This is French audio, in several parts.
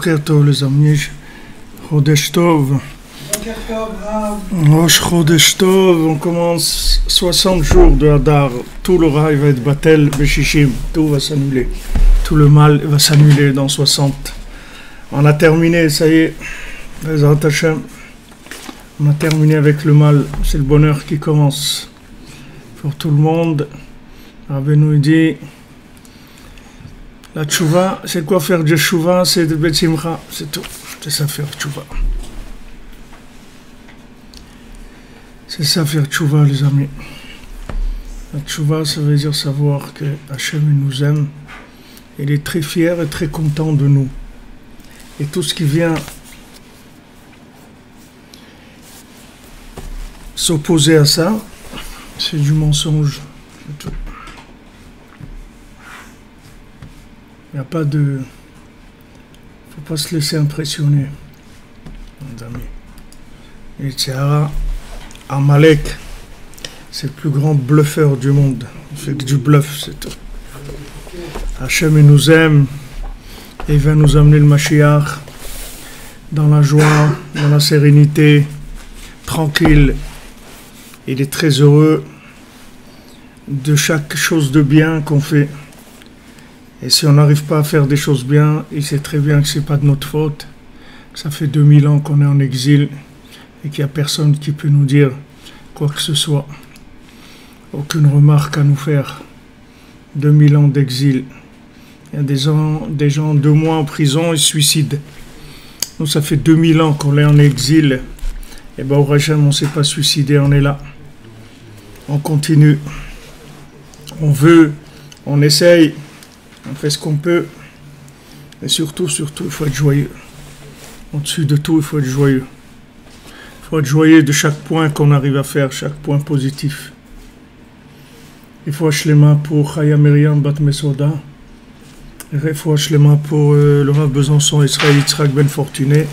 בוקר טוב לזמני, חודש טוב. Rosh Chodesh Tov, on commence 60 jours de Hadar. Tout le rail va être battel, Beshishim, tout va s'annuler. Tout le mal va s'annuler dans 60. On a terminé, ça y est, Bezrat Hashem. On a terminé avec le mal, c'est le bonheur qui commence. Pour tout le monde, Rabbeinu dit, la tchouva, c'est quoi faire de tchouva? C'est de Betsimcha, c'est tout. C'est ça faire tchouva. C'est ça faire tchouva, les amis. La tchouva, ça veut dire savoir que Hachem nous aime. Il est très fier et très content de nous. Et tout ce qui vient s'opposer à ça, c'est du mensonge. C'est tout. Il n'y a pas de... faut pas se laisser impressionner, mes amis. Et Tzahara, Amalek, c'est le plus grand bluffeur du monde. Il fait que du bluff, c'est tout. Hachem, il nous aime et il va nous amener le Mashiach dans la joie, dans la sérénité, tranquille. Il est très heureux de chaque chose de bien qu'on fait. Et si on n'arrive pas à faire des choses bien, il sait très bien que ce n'est pas de notre faute. Ça fait 2000 ans qu'on est en exil et qu'il n'y a personne qui peut nous dire quoi que ce soit. Aucune remarque à nous faire. 2000 ans d'exil. Il y a des gens 2 mois en prison et se suicident. Nous, ça fait 2000 ans qu'on est en exil. Et bien, au Hachem, on ne s'est pas suicidé, on est là. On continue. On veut, on essaye. On fait ce qu'on peut, et surtout, il faut être joyeux. Au-dessus de tout, il faut être joyeux. Il faut être joyeux de chaque point qu'on arrive à faire, chaque point positif. Il faut Shlema pour Chaya Miriam Bat Mesoda. Il faut Shlema pour le Rav Besançon Israël Yitzhak Ben Fortuné.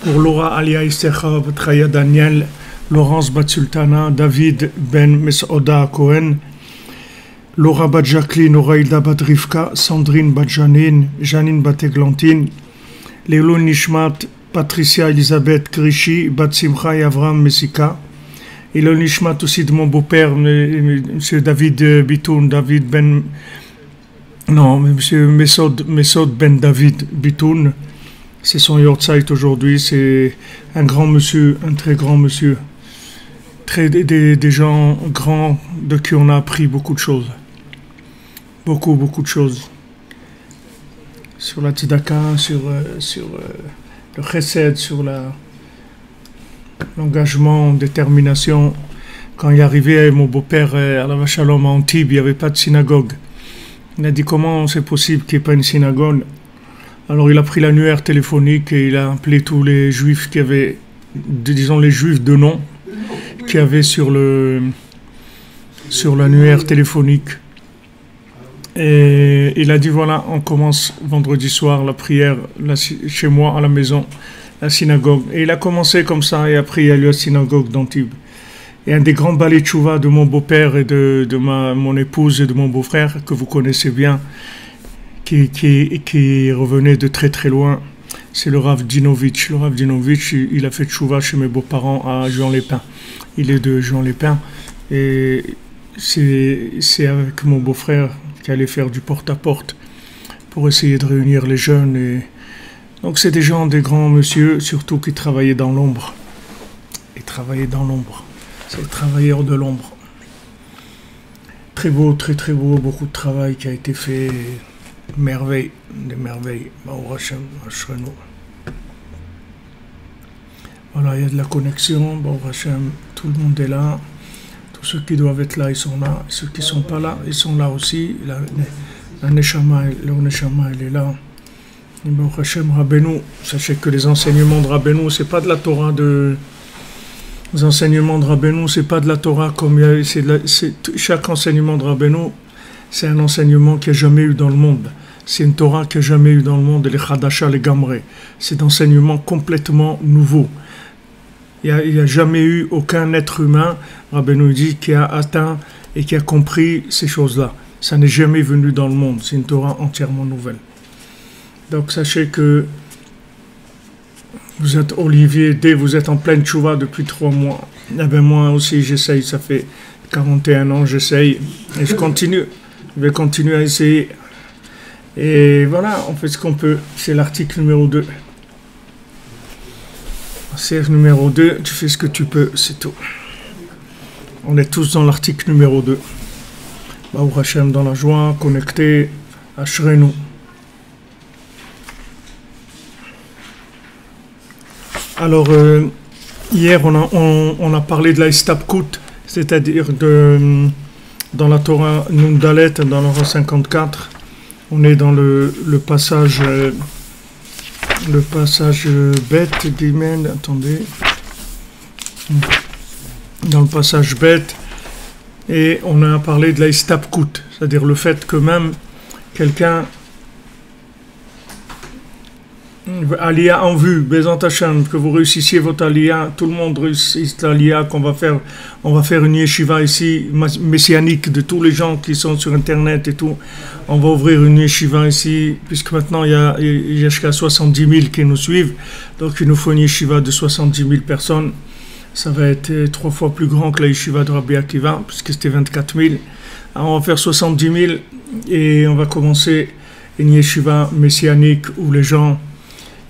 Pour Laura Alia Istecha Chaya Daniel, Laurence Bat Sultana, David Ben Mesoda Cohen. Laura Bat Jacqueline, Oraïda Bat Rivka, Sandrine Bat Janine, Janine Bat Eglantine, Lélo Nishmat, Patricia Elisabeth Krishi, Bat Simcha et Avram Messika, et le Nishmat aussi de mon beau-père, M. David Bitoun, David Ben... Non, M. Mesod Ben David Bitoun, c'est son yortzeit aujourd'hui, c'est un grand monsieur, un très grand monsieur, des gens grands de qui on a appris beaucoup de choses. Beaucoup de choses. Sur la tzedaka, sur le chesed, sur l'engagement, détermination. Quand il est arrivé, mon beau-père à la Vachalom à Antibes, il n'y avait pas de synagogue. Il a dit comment c'est possible qu'il n'y ait pas une synagogue. Alors il a pris l'annuaire téléphonique et il a appelé tous les juifs qui avaient, disons les juifs de nom, qui avaient sur l'annuaire téléphonique. Et il a dit voilà, on commence vendredi soir la prière chez moi à la maison, la synagogue. Et il a commencé comme ça et après il y a eu la synagogue d'Antibes. Et un des grands balais tchouva de mon beau-père et de mon épouse et de mon beau-frère, que vous connaissez bien, qui revenait de très très loin, c'est le Rav Dinovitch. Le Rav Dinovitch, il a fait tchouva chez mes beaux-parents à Juan-les-Pins. Il est de Juan-les-Pins. Et c'est avec mon beau-frère qui allait faire du porte-à-porte pour essayer de réunir les jeunes. Et donc c'est des gens, des grands messieurs, surtout qui travaillaient dans l'ombre. travailler dans l'ombre. C'est le travailleur de l'ombre. Très beau, très très beau, beaucoup de travail qui a été fait. Merveille, des merveilles. Baruch Hashem, Ashrenu. Voilà, il y a de la connexion. Baruch Hashem, tout le monde est là. Tous ceux qui doivent être là, ils sont là. Ceux qui ne sont pas là, ils sont là aussi. La Neshama, leur Neshama, elle est là. Baruch Hashem, Rabbeinu. Sachez que les enseignements de Rabbeinu, c'est pas de la Torah de... Les enseignements de Rabbeinu, c'est pas de la Torah comme il y a... Chaque enseignement de Rabbeinu, c'est un enseignement qu'il n'y a jamais eu dans le monde. C'est une Torah qu'il n'y a jamais eu dans le monde, les Chadasha, les Gamré. C'est d'enseignements complètement nouveaux. Il n'y a jamais eu aucun être humain, Rabbeinu dit, qui a atteint et qui a compris ces choses-là. Ça n'est jamais venu dans le monde. C'est une Torah entièrement nouvelle. Donc sachez que vous êtes Olivier D, vous êtes en pleine tchouva depuis 3 mois. Eh bien, moi aussi j'essaye, ça fait 41 ans, j'essaye et je continue. Je vais continuer à essayer. Et voilà, on fait ce qu'on peut. C'est l'article numéro 2. C'est numéro 2, tu fais ce que tu peux, c'est tout. On est tous dans l'article numéro 2. Baruch Hashem dans la joie, connecté, Ashrenu. Alors, hier, on a parlé de la Istabkut, c'est-à-dire dans la Torah Nundalet, dans l'Ora 54. On est dans le passage bête, Guillemets, attendez. Dans le passage bête, et on a parlé de la Istabkut, c'est-à-dire le fait que même quelqu'un Aliyah en vue, Bezant Hashem, que vous réussissiez votre Aliyah, tout le monde réussit l'Aliyah, on va faire une yeshiva ici, messianique, de tous les gens qui sont sur Internet et tout. On va ouvrir une yeshiva ici, puisque maintenant il y a jusqu'à 70 000 qui nous suivent, donc il nous faut une yeshiva de 70 000 personnes. Ça va être 3 fois plus grand que la yeshiva de Rabbi Akiva, puisque c'était 24 000. Alors on va faire 70 000, et on va commencer une yeshiva messianique où les gens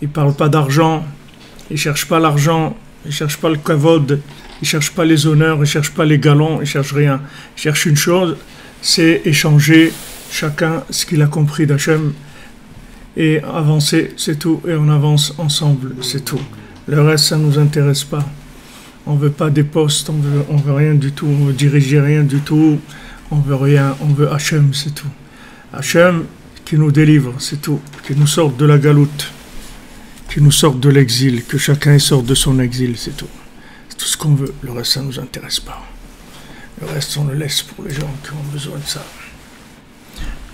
ils ne parlent pas d'argent, ils ne cherchent pas l'argent, ils ne cherchent pas le kavod, ils ne cherchent pas les honneurs, ils ne cherchent pas les galons, ils ne cherchent rien. Ils cherchent une chose, c'est échanger chacun ce qu'il a compris d'Hachem et avancer, c'est tout. Et on avance ensemble, c'est tout. Le reste, ça ne nous intéresse pas. On ne veut pas des postes, on veut rien du tout, on veut diriger rien du tout, on veut rien, on veut Hachem, c'est tout. Hachem qui nous délivre, c'est tout, qui nous sorte de la galoute. Qui nous sortent de l'exil, que chacun sorte de son exil, c'est tout. C'est tout ce qu'on veut, le reste ça ne nous intéresse pas. Le reste on le laisse pour les gens qui ont besoin de ça.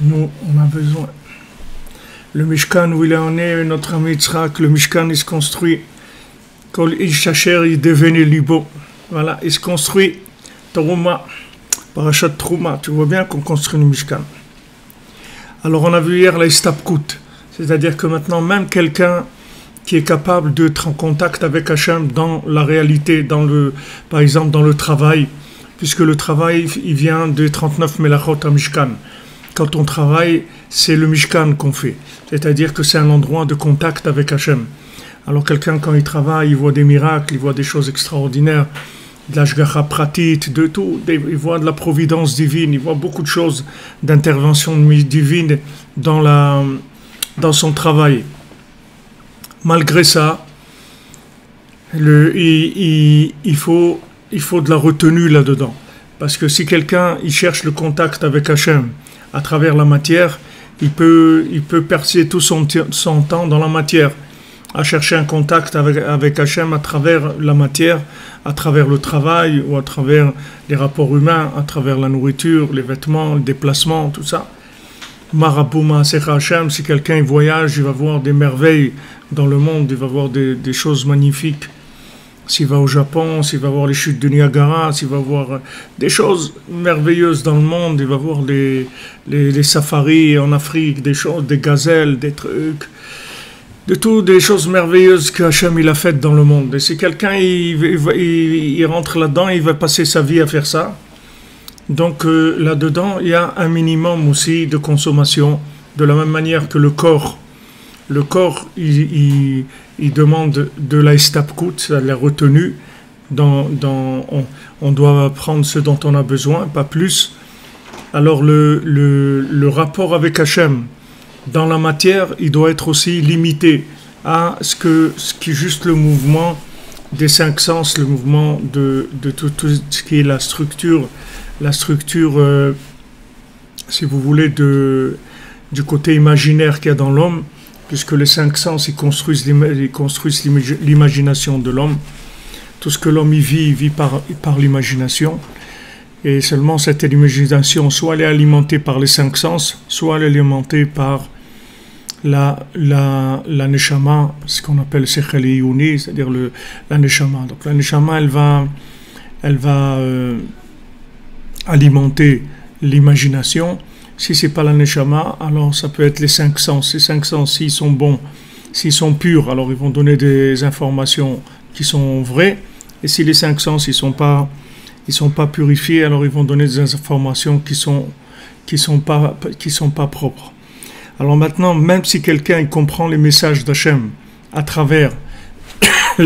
Nous, on a besoin. Le Mishkan où il en est, notre ami Yitzhak, le Mishkan il se construit. Kol ish asher il devenait libo. Voilà, il se construit. Trouma, parachat Trouma, tu vois bien qu'on construit le Mishkan. Alors on a vu hier la Istabkut, c'est-à-dire que maintenant même quelqu'un qui est capable d'être en contact avec Hachem dans la réalité, par exemple dans le travail, puisque le travail, il vient de 39 Melachot à Mishkan. Quand on travaille, c'est le Mishkan qu'on fait, c'est-à-dire que c'est un endroit de contact avec Hachem. Alors quelqu'un, quand il travaille, il voit des miracles, il voit des choses extraordinaires, de l'ashgacha pratit, de tout, il voit de la providence divine, il voit beaucoup de choses d'intervention divine dans son travail. Malgré ça, il faut de la retenue là-dedans. Parce que si quelqu'un il cherche le contact avec Hachem à travers la matière, il peut percer tout son temps dans la matière, à chercher un contact avec Hachem à travers la matière, à travers le travail ou à travers les rapports humains, à travers la nourriture, les vêtements, le déplacement, tout ça. Marabouma Secha Hachem, si quelqu'un voyage, il va voir des merveilles dans le monde, il va voir des choses magnifiques. S'il va au Japon, s'il va voir les chutes de Niagara, s'il va voir des choses merveilleuses dans le monde, il va voir les safaris en Afrique, des choses, des gazelles, des trucs, de tout, des choses merveilleuses que Hachem il a faites dans le monde. Et si quelqu'un il rentre là-dedans, il va passer sa vie à faire ça. Donc là-dedans, il y a un minimum aussi de consommation, de la même manière que le corps. Le corps, il demande de la istabkut, la retenue, on doit prendre ce dont on a besoin, pas plus. Alors le rapport avec Hachem dans la matière, il doit être aussi limité à ce qui est juste le mouvement des cinq sens, le mouvement de tout ce qui est la structure, si vous voulez, du côté imaginaire qu'il y a dans l'homme, puisque les cinq sens, ils construisent l'imagination de l'homme. Tout ce que l'homme y vit, il vit par l'imagination. Et seulement cette imagination, soit elle est alimentée par les cinq sens, soit elle est alimentée par la neshama, ce qu'on appelle sechel yuni, c'est-à-dire la neshama. Donc la neshama, elle va alimenter l'imagination. Si c'est pas la neshama, alors ça peut être les cinq sens. Ces cinq sens, s'ils sont bons, s'ils sont purs, alors ils vont donner des informations qui sont vraies. Et si les cinq sens, ils sont pas purifiés, alors ils vont donner des informations qui sont pas propres. Alors maintenant, même si quelqu'un il comprend les messages d'Hachem à travers ce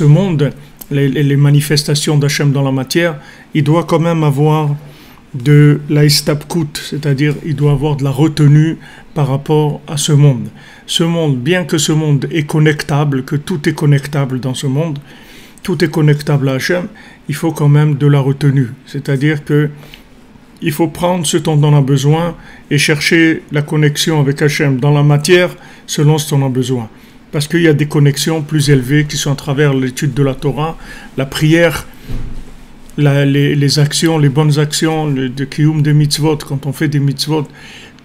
monde, les manifestations d'Hachem dans la matière, il doit quand même avoir de la istabkut, c'est-à-dire il doit avoir de la retenue par rapport à ce monde. Ce monde, bien que ce monde est connectable, que tout est connectable dans ce monde, tout est connectable à Hachem, il faut quand même de la retenue. C'est-à-dire que il faut prendre ce dont on a besoin et chercher la connexion avec Hachem dans la matière selon ce dont on a besoin. Parce qu'il y a des connexions plus élevées qui sont à travers l'étude de la Torah, la prière, les actions, les bonnes actions, de kiyum des mitzvot. Quand on fait des mitzvot,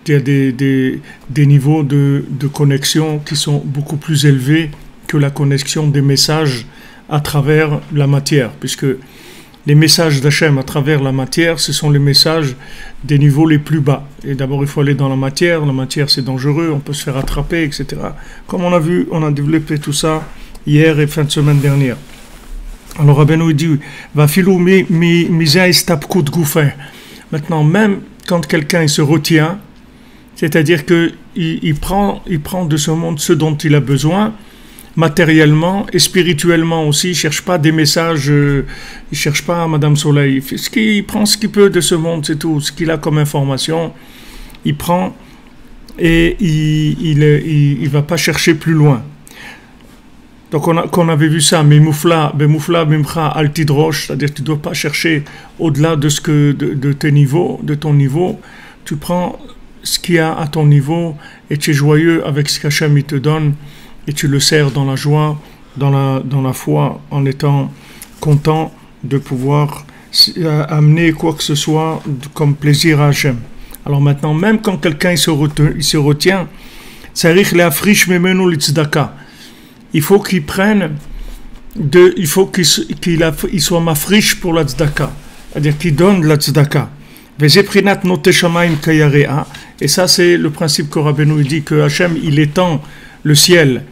il y a des niveaux de connexion qui sont beaucoup plus élevés que la connexion des messages à travers la matière, puisque les messages d'Hachem à travers la matière, ce sont les messages des niveaux les plus bas. Et d'abord, il faut aller dans la matière c'est dangereux, on peut se faire attraper, etc. Comme on a vu, on a développé tout ça hier et fin de semaine dernière. Alors Rabbeinu dit, va filou misé istapkut gouffin. Maintenant, même quand quelqu'un il se retient, c'est-à-dire qu'il prend de ce monde ce dont il a besoin, matériellement et spirituellement aussi, il ne cherche pas des messages, il ne cherche pas Madame Soleil, il prend ce qu'il peut de ce monde, c'est tout, ce qu'il a comme information, il prend et il ne va pas chercher plus loin. Donc on avait vu ça, Mimoufla, Mimcha, Altidrosh, c'est-à-dire que tu ne dois pas chercher au-delà de ton niveau, tu prends ce qu'il y a à ton niveau et tu es joyeux avec ce qu'Hachem te donne. Et tu le sers dans la joie, dans la foi, en étant content de pouvoir amener quoi que ce soit comme plaisir à Hachem. Alors maintenant, même quand quelqu'un il se retient, il faut qu'il prenne, il faut qu'il soit mafrish pour la tzedaka, c'est-à-dire qu'il donne la tzedaka. Et ça, c'est le principe que Rabbeinu dit que Hachem, il étend le ciel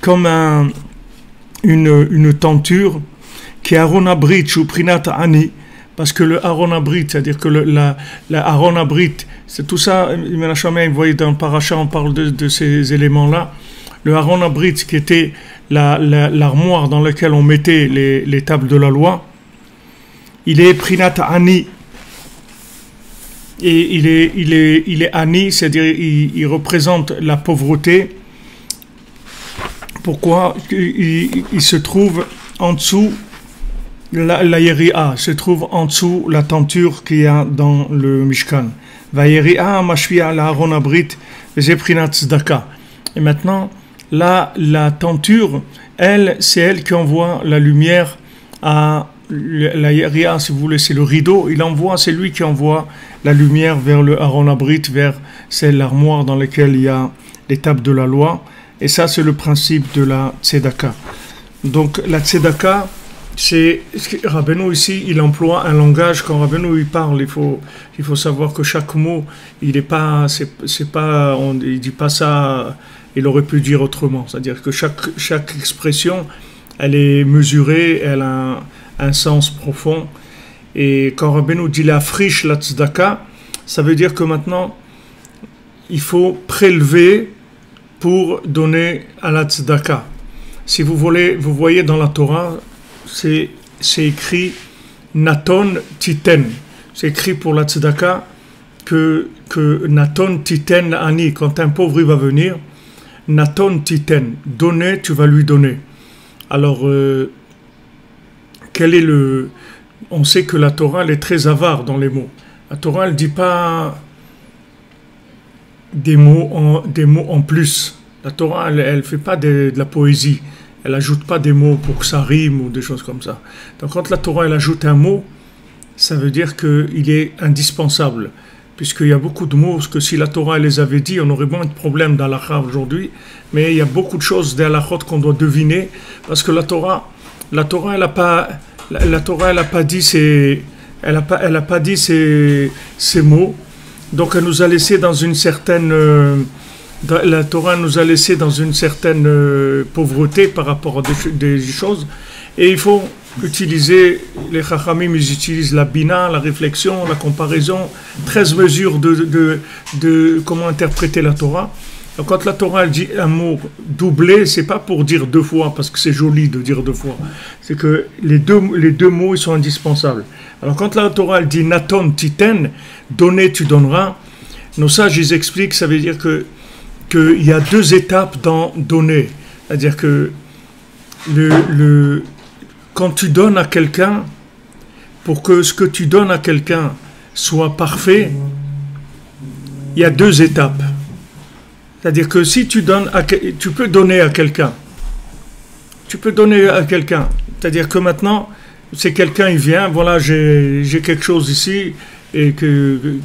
comme une tenture qui est Aaron Abrit, Shuprinat Ani, parce que le Aaron Abrit, c'est-à-dire que la Aaron Abrit, c'est tout ça, vous voyez dans le Paracha, on parle de ces éléments-là. Le Aaron Abrit, qui était l'armoire dans laquelle on mettait les tables de la loi, il est Prinat Ani, et il est Ani, c'est-à-dire il représente la pauvreté. Pourquoi il se trouve en dessous, la Yeri'a se trouve en dessous la tenture qu'il y a dans le Mishkan. Va Yeri'a mashvia la Aaron Abrit vezeprinat tzedaka. Et maintenant, là, la tenture, c'est elle qui envoie la lumière à la Yeri'a, si vous voulez, c'est le rideau. C'est lui qui envoie la lumière vers le Aaron Abrit, vers l'armoire dans laquelle il y a les tables de la loi. Et ça, c'est le principe de la tzedaka. Donc, la tzedaka, c'est Rabbeinu ici, il emploie un langage. Quand Rabbeinu il parle, il faut savoir que chaque mot, il dit pas ça. Il aurait pu dire autrement. C'est-à-dire que chaque expression, elle est mesurée, elle a un sens profond. Et quand Rabbeinu dit la friche, la tzedaka, ça veut dire que maintenant, il faut prélever pour donner à la tzedaka. Si vous voyez dans la Torah, c'est écrit Naton Titen. C'est écrit pour la tzedaka que Naton Titen Ani, quand un pauvre il va venir, Naton Titen, donner, tu vas lui donner. Alors, quel est le... On sait que la Torah, elle est très avare dans les mots. La Torah, elle ne dit pas des mots en plus. La Torah, elle ne fait pas de la poésie. Elle n'ajoute pas des mots pour que ça rime ou des choses comme ça. Donc quand la Torah, elle ajoute un mot, ça veut dire qu'il est indispensable. Puisqu'il y a beaucoup de mots, parce que si la Torah elle les avait dit, on aurait moins de problèmes d'halakha aujourd'hui. Mais il y a beaucoup de choses d'halachot qu'on doit deviner. Parce que la Torah, elle n'a pas... La Torah, elle n'a pas dit elle a pas dit ces mots. Donc elle nous a laissé dans une certaine... la Torah nous a laissé dans une certaine pauvreté par rapport à des choses. Et il faut utiliser, les Chachamim, ils utilisent la bina, la réflexion, la comparaison, 13 mesures de comment interpréter la Torah. Donc quand la Torah elle dit un mot doublé, c'est pas pour dire deux fois, parce que c'est joli de dire deux fois. C'est que les deux mots, ils sont indispensables. Alors quand la Torah elle dit Naton Titen, donner, tu donneras, nos sages, ils expliquent, ça veut dire qu'il y a deux étapes dans donner. C'est-à-dire que quand tu donnes à quelqu'un, pour que ce que tu donnes à quelqu'un soit parfait, il y a deux étapes. C'est-à-dire que si tu peux donner à quelqu'un. Tu peux donner à quelqu'un. C'est-à-dire que maintenant, c'est quelqu'un, il vient, voilà, j'ai quelque chose ici, et que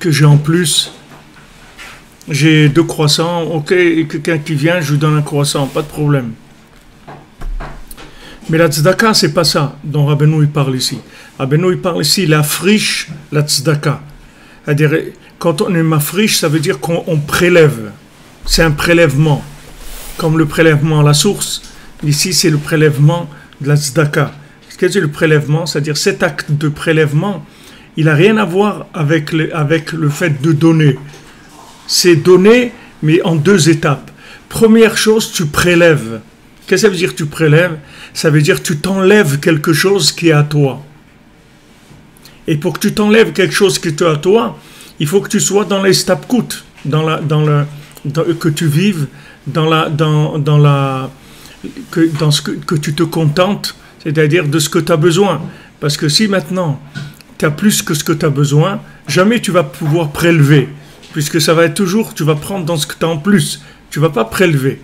j'ai en plus. J'ai 2 croissants, ok, et quelqu'un qui vient, je lui donne un croissant, pas de problème. Mais la tzedaka, c'est pas ça dont Rabbeinu il parle ici. Rabbeinu il parle ici, la friche, la tzedaka. C'est-à-dire, quand on est mafriche, ça veut dire qu'on prélève. C'est un prélèvement. Comme le prélèvement à la source, ici c'est le prélèvement de la tzedaka. Qu'est-ce que c'est le prélèvement? C'est-à-dire cet acte de prélèvement, il n'a rien à voir avec le fait de donner. C'est donner, mais en 2 étapes. Première chose, tu prélèves. Qu'est-ce que ça veut dire tu prélèves? Ça veut dire tu t'enlèves quelque chose qui est à toi. Et pour que tu t'enlèves quelque chose qui est à toi, il faut que tu sois dans les stapkout, que tu vives que tu te contentes, c'est-à-dire de ce que tu as besoin. Parce que si maintenant tu as plus que ce que tu as besoin, jamais tu vas pouvoir prélever. Puisque ça va être toujours, tu vas prendre dans ce que tu as en plus. Tu ne vas pas prélever.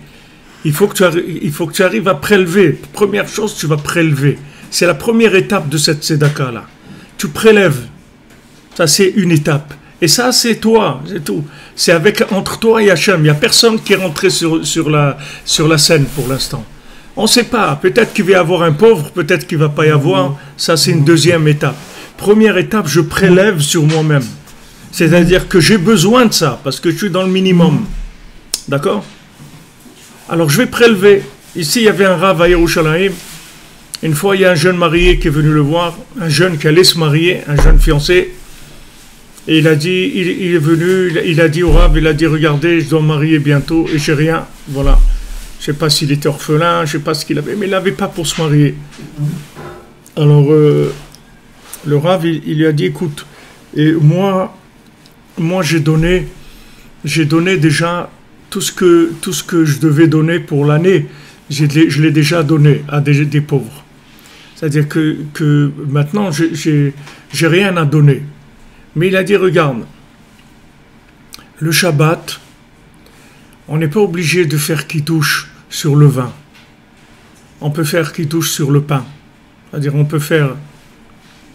Il faut que tu arrives à prélever. Première chose, tu vas prélever. C'est la première étape de cette tzedaka-là. Tu prélèves. Ça, c'est une étape. Et ça, c'est toi, c'est tout. C'est entre toi et Hachem. Il n'y a personne qui est rentré sur la scène pour l'instant. On ne sait pas. Peut-être qu'il va y avoir un pauvre, peut-être qu'il ne va pas y avoir. Ça, c'est une deuxième étape. Première étape, je prélève sur moi-même. C'est-à-dire que j'ai besoin de ça, parce que je suis dans le minimum. D'accord? Alors, je vais prélever. Ici, il y avait un rav à Yerushalayim. Une fois, il y a un jeune marié qui est venu le voir, un jeune qui allait se marier, un jeune fiancé. Et il a dit, il est venu, il a dit au rav, il a dit, regardez, je dois me marier bientôt et j'ai rien. Voilà. Je ne sais pas s'il était orphelin, je ne sais pas ce qu'il avait, mais il n'avait pas pour se marier. Alors, le rav, il lui a dit, écoute, et moi j'ai donné déjà tout ce que je devais donner pour l'année, je l'ai déjà donné à des pauvres. C'est-à-dire que maintenant, j'ai rien à donner. Mais il a dit, regarde, le Shabbat, on n'est pas obligé de faire kiddush sur le vin. On peut faire kiddush sur le pain. C'est-à-dire, on peut faire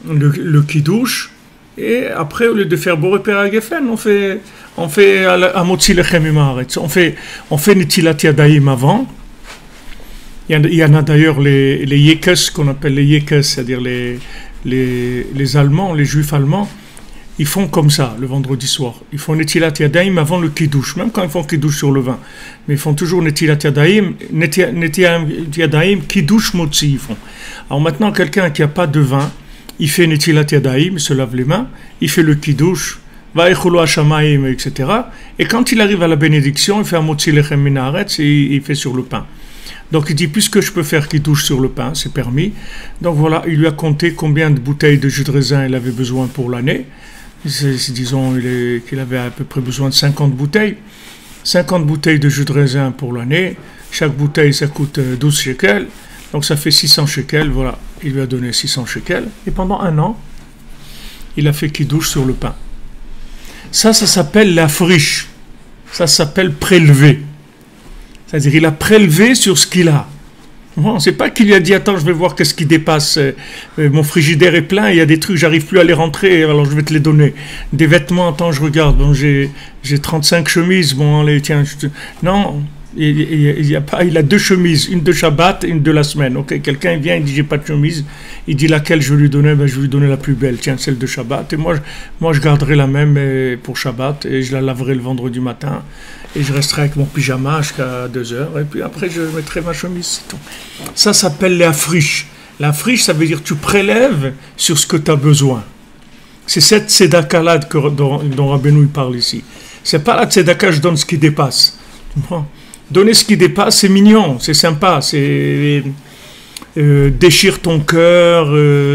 le kiddush, et après, au lieu de faire Boré Pera Geffen, on fait Amotzi Lechem Imaharetz. On fait Netilat Yadayim avant. Il y en a d'ailleurs les Yekes, qu'on appelle les Yekes, c'est-à-dire les Allemands, les Juifs allemands. Ils font comme ça, le vendredi soir. Ils font Netilat Yadayim avant le Kiddush, même quand ils font Kiddush sur le vin. Mais ils font toujours Netilat Yadayim, Kiddush Motzi, ils font. Alors maintenant, quelqu'un qui n'a pas de vin, il fait Netilat Yadayim, il se lave les mains, il fait le Kiddush, Vaïcholo Hashamaim, etc. Et quand il arrive à la bénédiction, il fait Amotzi Lechem Min Haaretz et il fait sur le pain. Donc il dit, puisque je peux faire kiddush sur le pain, c'est permis. Donc voilà, il lui a compté combien de bouteilles de jus de raisin il avait besoin pour l'année. Disons qu'il avait à peu près besoin de 50 bouteilles. 50 bouteilles de jus de raisin pour l'année. Chaque bouteille, ça coûte 12 shekels. Donc ça fait 600 shekels. Voilà, il lui a donné 600 shekels. Et pendant un an, il a fait kiddush sur le pain. Ça s'appelle la friche. Ça s'appelle prélever. C'est-à-dire, il a prélevé sur ce qu'il a. Bon, c'est pas qu'il lui a dit, attends, je vais voir qu'est-ce qui dépasse. Mon frigidaire est plein, il y a des trucs, j'arrive plus à les rentrer, alors je vais te les donner. Des vêtements, attends, je regarde. Bon, j'ai 35 chemises, bon, allez, tiens. Non, il a 2 chemises, une de Shabbat et une de la semaine. Ok, quelqu'un vient, il dit, j'ai pas de chemise. Il dit, laquelle je vais lui donner? Ben, je vais lui donner la plus belle, tiens, celle de Shabbat. Et moi je garderai la même pour Shabbat et je la laverai le vendredi matin. Et je resterai avec mon pyjama jusqu'à 2 heures. Et puis après, je mettrai ma chemise, c'est tout. Ça s'appelle la friche. La friche, ça veut dire que tu prélèves sur ce que tu as besoin. C'est cette tzedaka-là dont Rabbeinu parle ici. C'est pas la tzedaka, je donne ce qui dépasse. Bon. Donner ce qui dépasse, c'est mignon, c'est sympa. C'est déchire ton cœur,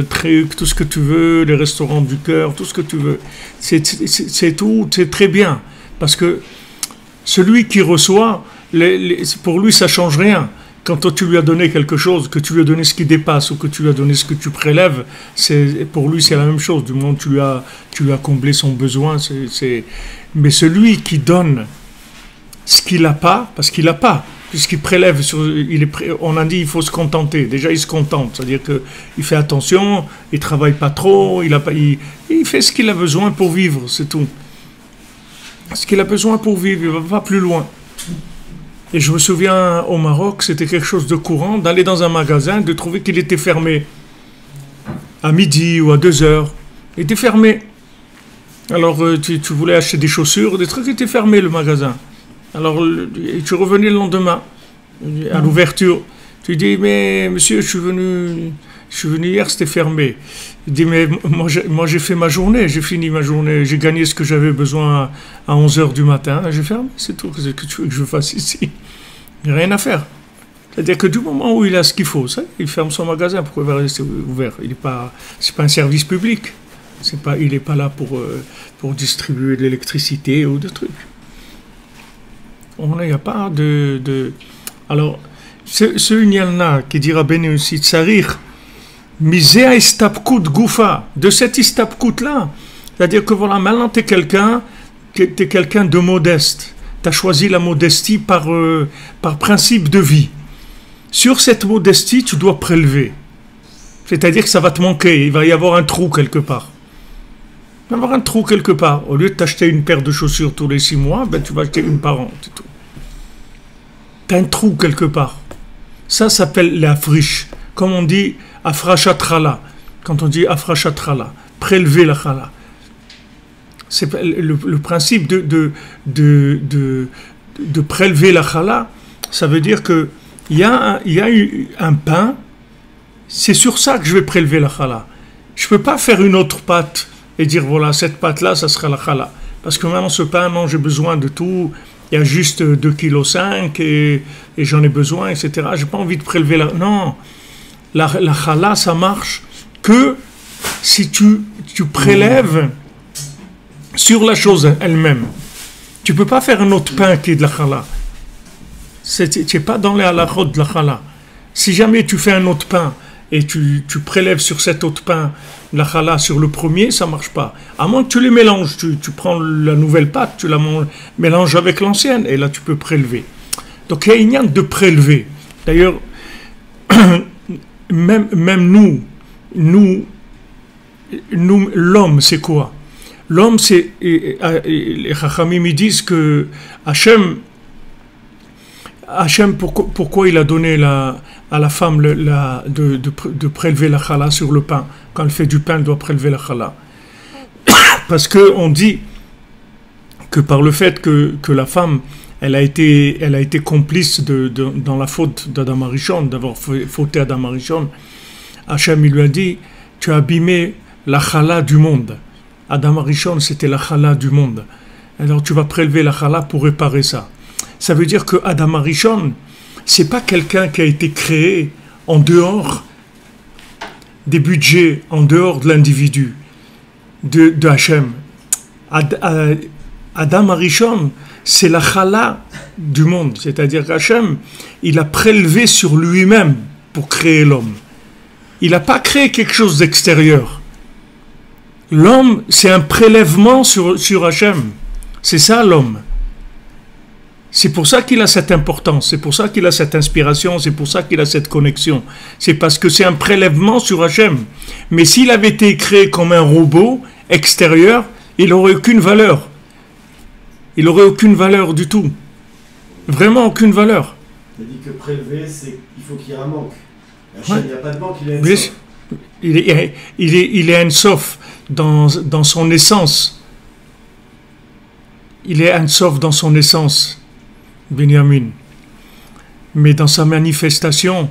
truc, tout ce que tu veux, les restaurants du cœur, tout ce que tu veux. C'est tout, c'est très bien. Parce que celui qui reçoit, pour lui, ça ne change rien. Quand toi, tu lui as donné quelque chose, que tu lui as donné ce qui dépasse ou que tu lui as donné ce que tu prélèves, pour lui, c'est la même chose. Du moment que tu lui as comblé son besoin. Mais celui qui donne ce qu'il n'a pas, parce qu'il n'a pas, puisqu'il prélève, on a dit il faut se contenter. Déjà, il se contente. C'est-à-dire qu'il fait attention, il ne travaille pas trop, il fait ce qu'il a besoin pour vivre, c'est tout. Ce qu'il a besoin pour vivre, il ne va pas plus loin. Et je me souviens, au Maroc, c'était quelque chose de courant, d'aller dans un magasin, de trouver qu'il était fermé. À midi ou à 2 heures. Il était fermé. Alors, tu voulais acheter des chaussures, des trucs, il était fermé, le magasin. Alors, tu revenais le lendemain, à l'ouverture. Tu dis, mais monsieur, je suis venu hier, c'était fermé. Il dit, mais moi j'ai fait ma journée, j'ai fini ma journée, j'ai gagné ce que j'avais besoin à 11 heures du matin, j'ai fermé, c'est tout. Qu'est-ce que tu veux que je fasse ici? Il n'y a rien à faire. C'est-à-dire que du moment où il a ce qu'il faut, il ferme son magasin, pourquoi il va rester ouvert? C'est pas un service public. Il n'est pas là pour distribuer de l'électricité ou de trucs. Il n'y a pas de... Alors, ce union-là qui dira Rabbeinu aussi, Tsarir, Misea istapkut goufa, de cette istapkut-là, c'est-à-dire que voilà, maintenant tu es quelqu'un de modeste, tu as choisi la modestie par principe de vie. Sur cette modestie, tu dois prélever, c'est-à-dire que ça va te manquer, il va y avoir un trou quelque part. Il va y avoir un trou quelque part, au lieu de t'acheter une paire de chaussures tous les 6 mois, ben, tu vas acheter une par an, c'est tout. Tu as un trou quelque part. Ça s'appelle la friche, comme on dit afrachatrala, quand on dit afrachatrala, prélever la chala. C'est le principe de prélever la chala, ça veut dire que il y a eu un pain, c'est sur ça que je vais prélever la chala. Je ne peux pas faire une autre pâte et dire voilà, cette pâte-là, ça sera la chala. Parce que maintenant, ce pain, non, j'ai besoin de tout, il y a juste 2,5 kg et j'en ai besoin, etc. Je n'ai pas envie de prélever la... Non, la chala, ça marche que si tu prélèves sur la chose elle-même. Tu ne peux pas faire un autre pain qui est de la chala. Tu n'es pas dans les halachot de la chala. Si jamais tu fais un autre pain et tu prélèves sur cet autre pain la chala sur le premier, ça ne marche pas. À moins que tu les mélanges, tu prends la nouvelle pâte, tu la mélanges avec l'ancienne, et là tu peux prélever. Donc il y a une de prélever. D'ailleurs, même nous, l'homme, c'est quoi? L'homme, c'est... Les Chachamim, ils disent que Hachem, pourquoi il a donné à la femme de prélever la chala sur le pain? Quand elle fait du pain, elle doit prélever la chala. Parce qu'on dit que par le fait que la femme, elle a été complice dans la faute d'Adam Arishon, d'avoir fauté Adam Arishon, Hachem il lui a dit, tu as abîmé la chala du monde. Adam Arishon, c'était la chala du monde. Alors tu vas prélever la chala pour réparer ça. Ça veut dire que Adam Arishon, c'est pas quelqu'un qui a été créé en dehors des budgets, en dehors de l'individu, de Hachem. Adam Arishon, c'est la chala du monde, c'est-à-dire qu'Hachem, il a prélevé sur lui-même pour créer l'homme. Il n'a pas créé quelque chose d'extérieur. L'homme, c'est un prélèvement sur Hachem. C'est ça l'homme. C'est pour ça qu'il a cette importance, c'est pour ça qu'il a cette inspiration, c'est pour ça qu'il a cette connexion. C'est parce que c'est un prélèvement sur Hachem. Mais s'il avait été créé comme un robot extérieur, il n'aurait aucune valeur. Il n'aurait aucune valeur du tout. Vraiment aucune valeur. Il dit que prélever, c'est il faut qu'il y ait un manque. Hachem, il n'y a pas de manque, il est un sof. Il est un sof dans son essence. Il est un sof dans son essence. Benjamin. Mais dans sa manifestation,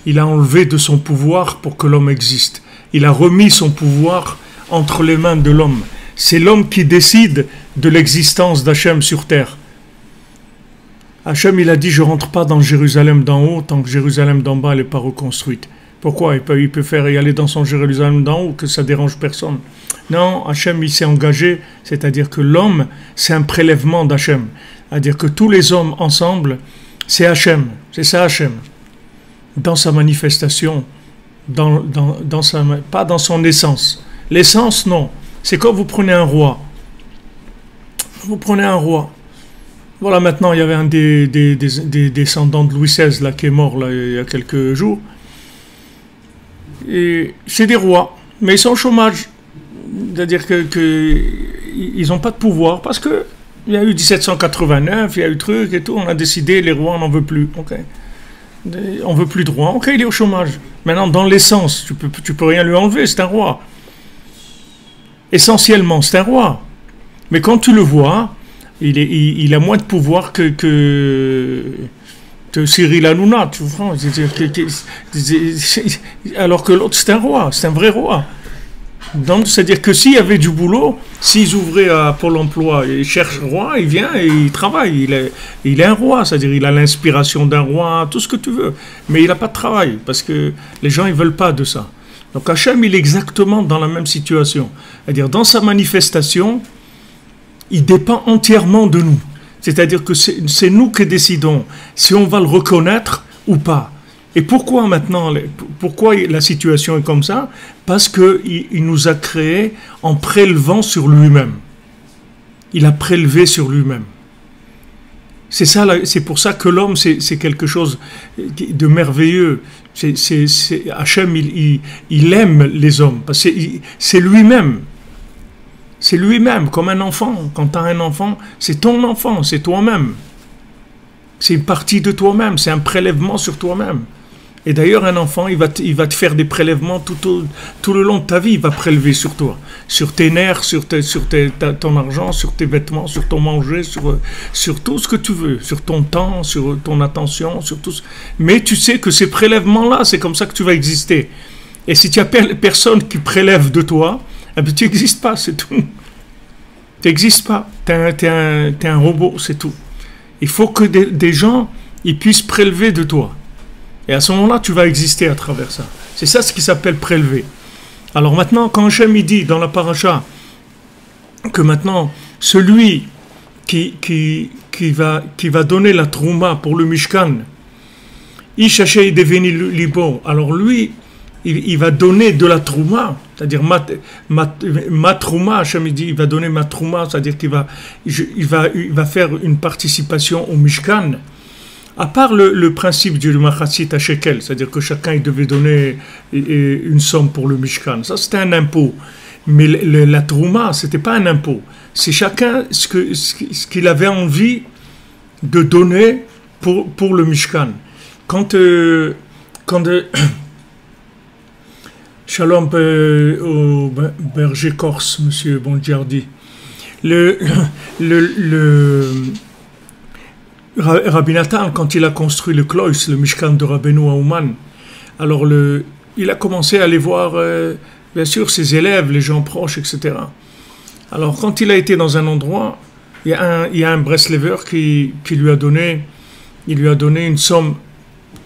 il a enlevé de son pouvoir pour que l'homme existe. Il a remis son pouvoir entre les mains de l'homme. C'est l'homme qui décide de l'existence d'Hachem sur terre. Hachem, il a dit, je ne rentre pas dans Jérusalem d'en haut tant que Jérusalem d'en bas n'est pas reconstruite. Pourquoi? Il peut faire y aller dans son Jérusalem d'en haut, que ça dérange personne. Non, Hachem, il s'est engagé, c'est-à-dire que l'homme, c'est un prélèvement d'Hachem. C'est-à-dire que tous les hommes ensemble, c'est Hachem, c'est ça Hachem. Dans sa manifestation, pas dans son essence. L'essence, non. C'est comme vous prenez un roi. Vous prenez un roi. Voilà, maintenant, il y avait un des descendants de Louis XVI là, qui est mort là, il y a quelques jours. Et c'est des rois, mais ils sont au chômage. C'est-à-dire qu'ils n'ont pas de pouvoir parce que il y a eu 1789, il y a eu truc et tout, on a décidé, les rois, on n'en veut plus. Okay. On veut plus de roi. Ok, il est au chômage. Maintenant, dans l'essence, tu peux rien lui enlever, c'est un roi. Essentiellement, c'est un roi. Mais quand tu le vois, il a moins de pouvoir que Cyril Hanouna, tu vois. Alors que l'autre, c'est un roi, c'est un vrai roi. Donc, c'est-à-dire que s'il y avait du boulot, s'ils ouvraient à Pôle emploi, ils cherchent un roi, il vient et il travaille. Il est un roi, c'est-à-dire il a l'inspiration d'un roi, tout ce que tu veux. Mais il n'a pas de travail, parce que les gens, ils ne veulent pas de ça. Donc Hachem, il est exactement dans la même situation. C'est-à-dire, dans sa manifestation, il dépend entièrement de nous. C'est-à-dire que c'est nous qui décidons si on va le reconnaître ou pas. Et pourquoi maintenant, pourquoi la situation est comme ça? Parce qu'il nous a créés en prélevant sur lui-même. Il a prélevé sur lui-même. C'est ça, c'est pour ça que l'homme, c'est quelque chose de merveilleux. Hachem, il aime les hommes, parce que c'est lui-même. C'est lui-même, comme un enfant. Quand tu as un enfant, c'est ton enfant, c'est toi-même. C'est une partie de toi-même, c'est un prélèvement sur toi-même. Et d'ailleurs, un enfant, il va te faire des prélèvements tout le long de ta vie, il va prélever sur toi, sur tes nerfs, sur ton argent, sur tes vêtements, sur ton manger, sur tout ce que tu veux, sur ton temps, sur ton attention, sur tout. Mais tu sais que ces prélèvements-là, c'est comme ça que tu vas exister. Et si tu n'as personne qui prélève de toi, eh bien, tu n'existes pas, c'est tout. Tu n'existes pas, tu es un robot, c'est tout. Il faut que des gens ils puissent prélever de toi. Et à ce moment-là, tu vas exister à travers ça. C'est ça ce qui s'appelle prélever. Alors maintenant, quand Hachem il dit dans la paracha que maintenant, celui qui va donner la trouma pour le Mishkan, Ishachei deveni libo, alors lui, il va donner de la trouma, c'est-à-dire ma trouma, Hachem il dit, il va donner ma trouma, c'est-à-dire qu'il va faire une participation au Mishkan. À part le principe du Machassit à Shekel, c'est-à-dire que chacun il devait donner une somme pour le Mishkan, ça c'était un impôt. Mais la Trouma, c'était pas un impôt. C'est chacun ce qu'il avait envie de donner pour le Mishkan. Quand Shalom au berger corse, monsieur Bongiardi, Rabbi Nathan, quand il a construit le Kloïs, le Mishkan de Rabbeinu à Ouman, alors il a commencé à aller voir, bien sûr, ses élèves, les gens proches, etc. Alors, quand il a été dans un endroit, il y a un Breslever qui lui a donné une somme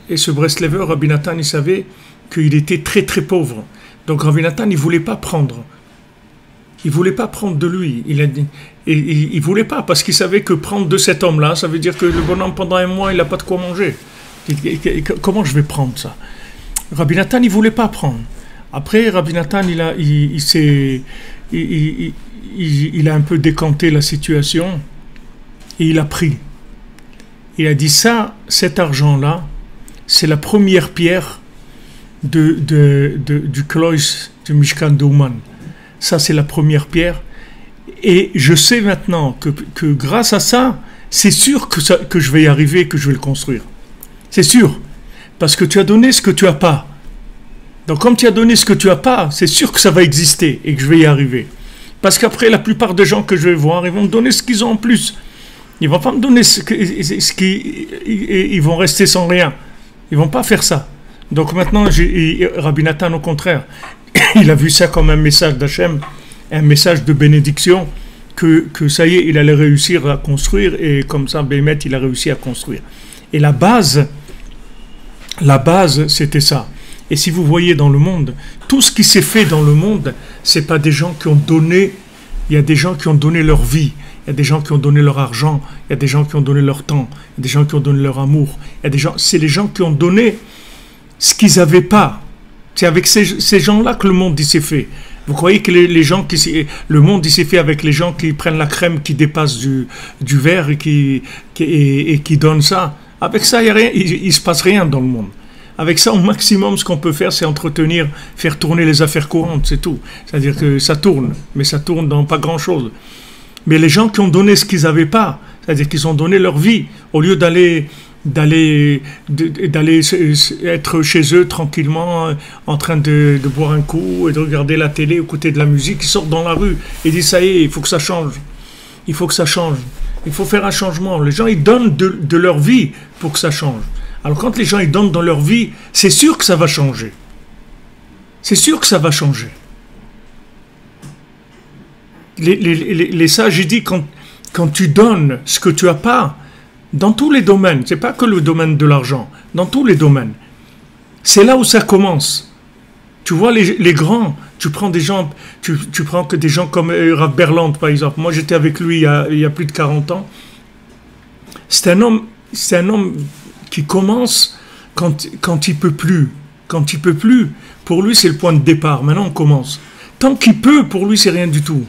Et ce Breslever, Rabbi Nathan, il savait qu'il était très très pauvre. Donc Rabbi Nathan, il ne voulait pas prendre. Il ne voulait pas prendre de lui. Il ne voulait pas, parce qu'il savait que prendre de cet homme-là, ça veut dire que le bonhomme, pendant un mois, il n'a pas de quoi manger. Comment je vais prendre ça? Rabbi Nathan, il ne voulait pas prendre. Après, Rabbi Nathan, il a un peu décanté la situation et il a pris. Il a dit ça, cet argent-là, c'est la première pierre du Klois du Mishkan d'Ouman. Ça, c'est la première pierre. Et je sais maintenant que grâce à ça, c'est sûr que je vais y arriver, que je vais le construire. C'est sûr. Parce que tu as donné ce que tu n'as pas. Donc, comme tu as donné ce que tu n'as pas, c'est sûr que ça va exister et que je vais y arriver. Parce qu'après, la plupart des gens que je vais voir, ils vont me donner ce qu'ils ont en plus. Ils ne vont pas me donner ils vont rester sans rien. Ils ne vont pas faire ça. Donc maintenant, Rabbi Nathan, au contraire, il a vu ça comme un message d'Hachem, un message de bénédiction, que ça y est, il allait réussir à construire, et comme ça, Béhémet, il a réussi à construire. Et la base, c'était ça. Et si vous voyez dans le monde, tout ce qui s'est fait dans le monde, ce n'est pas des gens qui ont donné, il y a des gens qui ont donné leur vie, il y a des gens qui ont donné leur argent, il y a des gens qui ont donné leur temps, il y a des gens qui ont donné leur amour, c'est les gens qui ont donné ce qu'ils n'avaient pas. C'est avec ces gens-là que le monde s'est fait. Vous croyez que le monde s'est fait avec les gens qui prennent la crème qui dépasse du verre et qui donnent ça? Avec ça, il ne se passe rien dans le monde. Avec ça, au maximum, ce qu'on peut faire, c'est faire tourner les affaires courantes, c'est tout. C'est-à-dire que ça tourne, mais ça tourne dans pas grand-chose. Mais les gens qui ont donné ce qu'ils n'avaient pas, c'est-à-dire qu'ils ont donné leur vie, au lieu d'aller être chez eux tranquillement, en train de boire un coup et de regarder la télé, écouter de la musique, ils sortent dans la rue et disent ça y est, il faut que ça change. Il faut que ça change. Il faut faire un changement. Les gens, ils donnent de leur vie pour que ça change. Alors quand les gens, ils donnent dans leur vie, c'est sûr que ça va changer. C'est sûr que ça va changer. Les sages, ils disent, quand tu donnes ce que tu n'as pas, dans tous les domaines, c'est pas que le domaine de l'argent, dans tous les domaines, c'est là où ça commence. Tu vois les grands, tu prends des gens, tu prends que des gens comme Rav Berland par exemple. Moi j'étais avec lui il y a plus de 40 ans. C'est un homme qui commence quand il peut plus. Quand il peut plus, pour lui c'est le point de départ. Maintenant on commence. Tant qu'il peut, pour lui c'est rien du tout.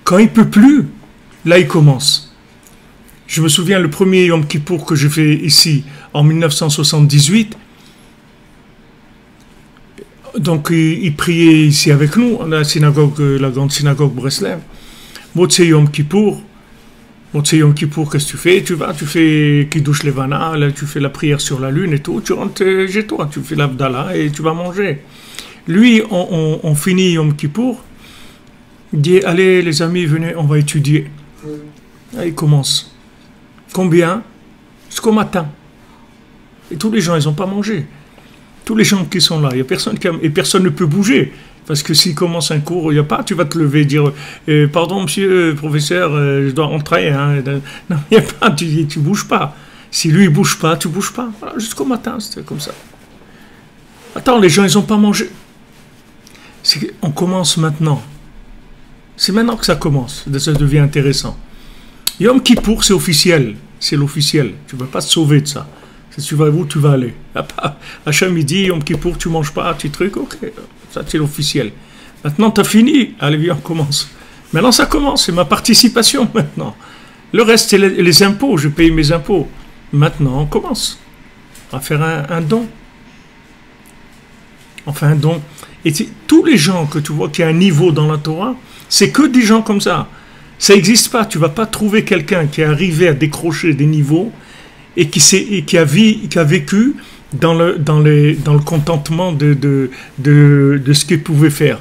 Quand il peut plus, là il commence. Je me souviens le premier Yom Kippour que j'ai fait ici en 1978. Donc il priait ici avec nous, à la grande synagogue Breslev. Motzei Yom Kippour, qu'est-ce que tu fais? Tu fais Kiddush Levana, là, tu fais la prière sur la lune et tout, tu rentres chez toi, tu fais l'Abdallah et tu vas manger. Lui, on finit Yom Kippour, il dit, allez les amis, venez, on va étudier. Là, il commence. Combien? Jusqu'au matin. Et tous les gens, ils n'ont pas mangé. Tous les gens qui sont là, il y a personne et personne ne peut bouger. Parce que s'il commence un cours, il n'y a pas, tu vas te lever et dire pardon, monsieur, professeur, je dois rentrer. Hein. Non, il n'y a pas, tu ne bouges pas. Si lui, il ne bouge pas, tu ne bouges pas. Voilà, jusqu'au matin, c'était comme ça. Attends, les gens, ils n'ont pas mangé. On commence maintenant. C'est maintenant que ça commence. Ça devient intéressant. Yom Kippour, c'est officiel. C'est l'officiel. Tu ne vas pas te sauver de ça. Tu vas où tu vas aller. Hachem, il dit, Yom Kippour, tu ne manges pas un petit truc. Ok, ça, c'est l'officiel. Maintenant, tu as fini. Allez, viens, on commence. Maintenant, ça commence. C'est ma participation, maintenant. Le reste, c'est les impôts. Je paye mes impôts. Maintenant, on commence à faire un don. Enfin, un don. Et tous les gens que tu vois qui a un niveau dans la Torah, c'est que des gens comme ça. Ça n'existe pas. Tu ne vas pas trouver quelqu'un qui est arrivé à décrocher des niveaux et qui a vécu dans le contentement de ce qu'ils pouvaient faire.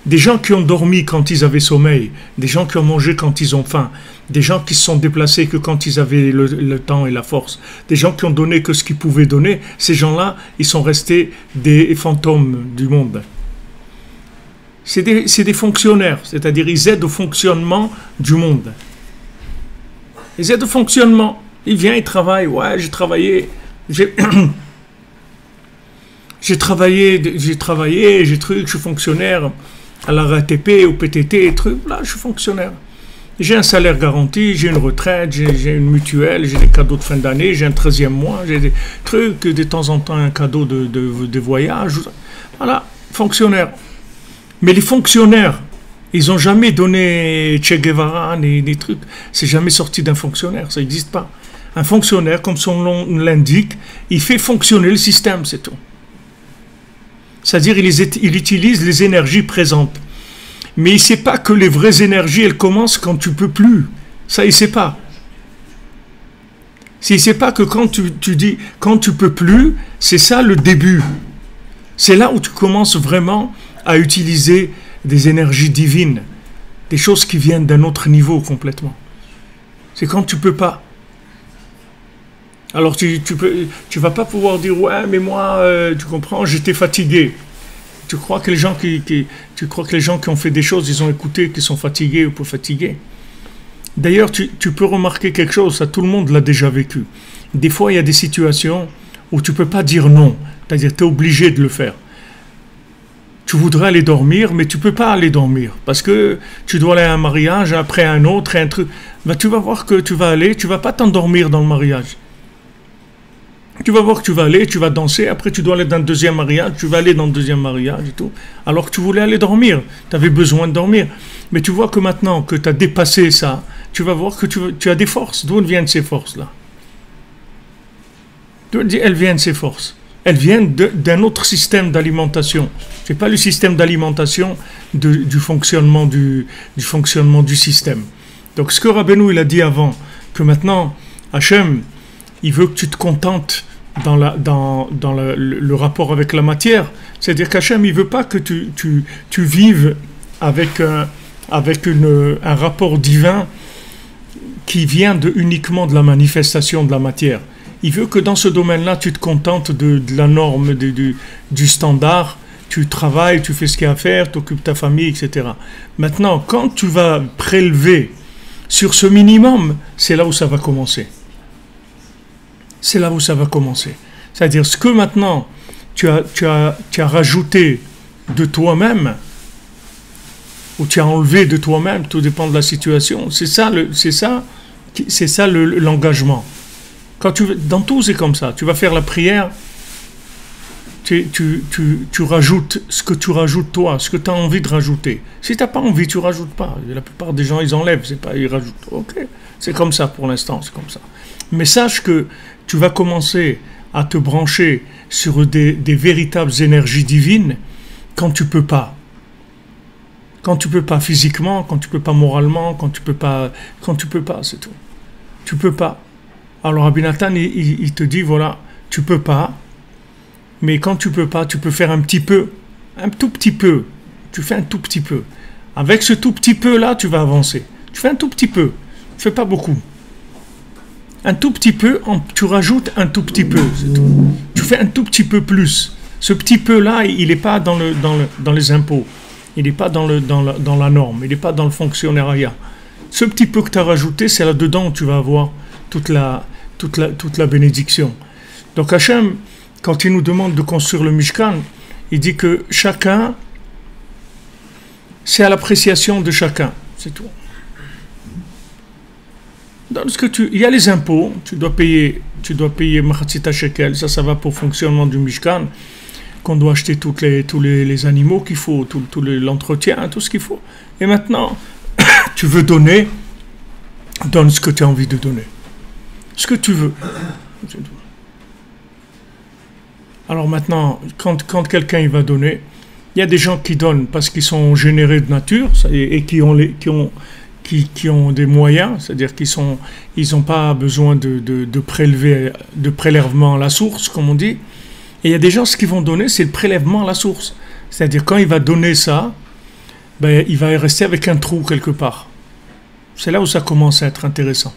Des gens qui ont dormi quand ils avaient sommeil, des gens qui ont mangé quand ils ont faim, des gens qui se sont déplacés que quand ils avaient le temps et la force, des gens qui ont donné que ce qu'ils pouvaient donner. Ces gens-là, ils sont restés des fantômes du monde. C'est des fonctionnaires, c'est-à-dire ils aident au fonctionnement du monde. Ils aident au fonctionnement. Il vient, il travaille. Ouais, j'ai travaillé. J'ai travaillé, je suis fonctionnaire à la RATP, au PTT, et trucs. Là, je suis fonctionnaire. J'ai un salaire garanti, j'ai une retraite, j'ai une mutuelle, j'ai des cadeaux de fin d'année, j'ai un 13e mois, j'ai des trucs, de temps en temps un cadeau de voyage. Voilà, fonctionnaire. Mais les fonctionnaires, ils n'ont jamais donné Che Guevara, des trucs. C'est jamais sorti d'un fonctionnaire, ça n'existe pas. Un fonctionnaire, comme son nom l'indique, il fait fonctionner le système, c'est tout. C'est-à-dire il utilise les énergies présentes. Mais il ne sait pas que les vraies énergies, elles commencent quand tu ne peux plus. Ça, il ne sait pas. Il ne sait pas que quand tu dis quand tu ne peux plus, c'est ça le début. C'est là où tu commences vraiment à utiliser des énergies divines, des choses qui viennent d'un autre niveau complètement. C'est quand tu ne peux pas. Alors tu vas pas pouvoir dire ouais mais moi tu comprends, j'étais fatigué. Tu crois que les gens qui ont fait des choses, ils ont écouté, qui sont fatigués ou pas fatigués. D'ailleurs, tu peux remarquer quelque chose, ça tout le monde l'a déjà vécu. Des fois, il y a des situations où tu peux pas dire non, c'est-à-dire tu es obligé de le faire. Tu voudrais aller dormir, mais tu peux pas aller dormir parce que tu dois aller à un mariage, après un autre, un truc. Ben, tu vas voir que tu vas pas t'endormir dans le mariage. Tu vas voir que tu vas aller, tu vas danser, après tu dois aller dans le deuxième mariage, tu vas aller dans le deuxième mariage et tout. Alors que tu voulais aller dormir, tu avais besoin de dormir. Mais tu vois que maintenant que tu as dépassé ça, tu vas voir que tu as des forces. D'où viennent ces forces-là? Elles viennent ces forces. Elles viennent d'un autre système d'alimentation. Ce n'est pas le système d'alimentation du fonctionnement du système. Donc ce que Rabbeinu il a dit avant, que maintenant Hachem, il veut que tu te contentes dans le rapport avec la matière. C'est-à-dire qu'Hachem, il ne veut pas que tu vives avec un rapport divin qui vient uniquement de la manifestation de la matière. Il veut que dans ce domaine-là, tu te contentes de la norme, du standard. Tu travailles, tu fais ce qu'il y a à faire, tu occupes ta famille, etc. Maintenant, quand tu vas prélever sur ce minimum, c'est là où ça va commencer. C'est là où ça va commencer. C'est-à-dire, ce que maintenant tu as rajouté de toi-même, ou tu as enlevé de toi-même, tout dépend de la situation, c'est ça l'engagement. Dans tout, c'est comme ça. Tu vas faire la prière, tu rajoutes ce que tu rajoutes toi, ce que tu as envie de rajouter. Si tu n'as pas envie, tu ne rajoutes pas. La plupart des gens, ils enlèvent, ils rajoutent. Ok, c'est comme ça pour l'instant, c'est comme ça. Mais sache que tu vas commencer à te brancher sur des véritables énergies divines quand tu peux pas. Quand tu peux pas physiquement, quand tu peux pas moralement, quand tu peux pas, c'est tout. Tu peux pas. Alors Rabbi Nathan, il te dit, voilà, tu peux pas, mais quand tu peux pas, tu peux faire un petit peu, un tout petit peu. Tu fais un tout petit peu. Avec ce tout petit peu-là, tu vas avancer. Tu fais un tout petit peu. Tu fais pas beaucoup. Un tout petit peu, tu rajoutes un tout petit peu, c'est tout. Tu fais un tout petit peu plus. Ce petit peu-là, il n'est pas dans les impôts. Il n'est pas dans la norme. Il n'est pas dans le fonctionnariat. Ce petit peu que tu as rajouté, c'est là-dedans où tu vas avoir toute la bénédiction. Donc Hachem, quand il nous demande de construire le Mishkan, il dit que chacun, c'est à l'appréciation de chacun. C'est tout. Il y a les impôts, tu dois payer Machatzita Shekel, ça va pour fonctionnement du Mishkan, qu'on doit acheter tous les animaux qu'il faut, l'entretien, tout ce qu'il faut. Et maintenant, tu veux donner, donne ce que tu as envie de donner. Ce que tu veux. Alors maintenant, quand quelqu'un il va donner, il y a des gens qui donnent parce qu'ils sont générés de nature et qui ont des moyens, c'est-à-dire qu'ils n'ont pas besoin de prélèvement à la source, comme on dit. Et il y a des gens, ce qu'ils vont donner, c'est le prélèvement à la source. C'est-à-dire, quand il va donner ça, ben, il va rester avec un trou quelque part. C'est là où ça commence à être intéressant.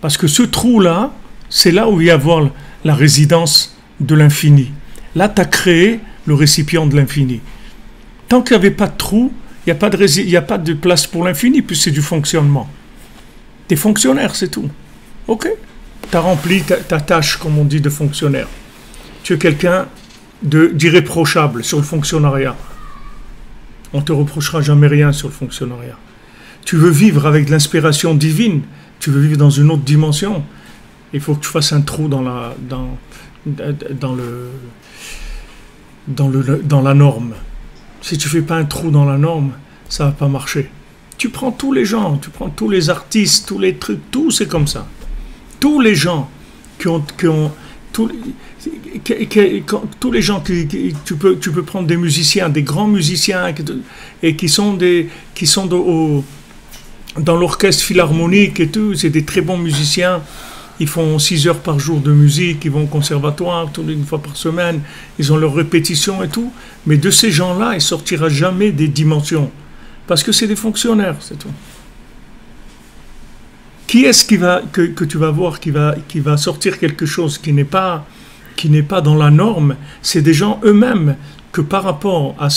Parce que ce trou-là, c'est là où il va y avoir la résidence de l'infini. Là, tu as créé le récipient de l'infini. Tant qu'il n'y avait pas de trou, il n'y a pas de place pour l'infini, puisque c'est du fonctionnement. Tu es fonctionnaire, c'est tout. Ok. Tu as rempli ta tâche, comme on dit, de fonctionnaire. Tu es quelqu'un d'irréprochable sur le fonctionnariat. On ne te reprochera jamais rien sur le fonctionnariat. Tu veux vivre avec de l'inspiration divine, tu veux vivre dans une autre dimension, il faut que tu fasses un trou dans la norme. Si tu ne fais pas un trou dans la norme, ça ne va pas marcher. Tu prends tous les gens, tu prends tous les artistes, tous les trucs, tout c'est comme ça. Tous les gens tous les gens tu peux prendre des musiciens, des grands musiciens et qui sont dans l'orchestre philharmonique et tout, c'est des très bons musiciens. Ils font 6 heures par jour de musique, ils vont au conservatoire une fois par semaine, ils ont leurs répétitions et tout. Mais de ces gens-là, il ne sortira jamais des dimensions. Parce que c'est des fonctionnaires, c'est tout. Qui est-ce que tu vas voir qui va sortir quelque chose qui n'est pas dans la norme? C'est des gens eux-mêmes que par rapport à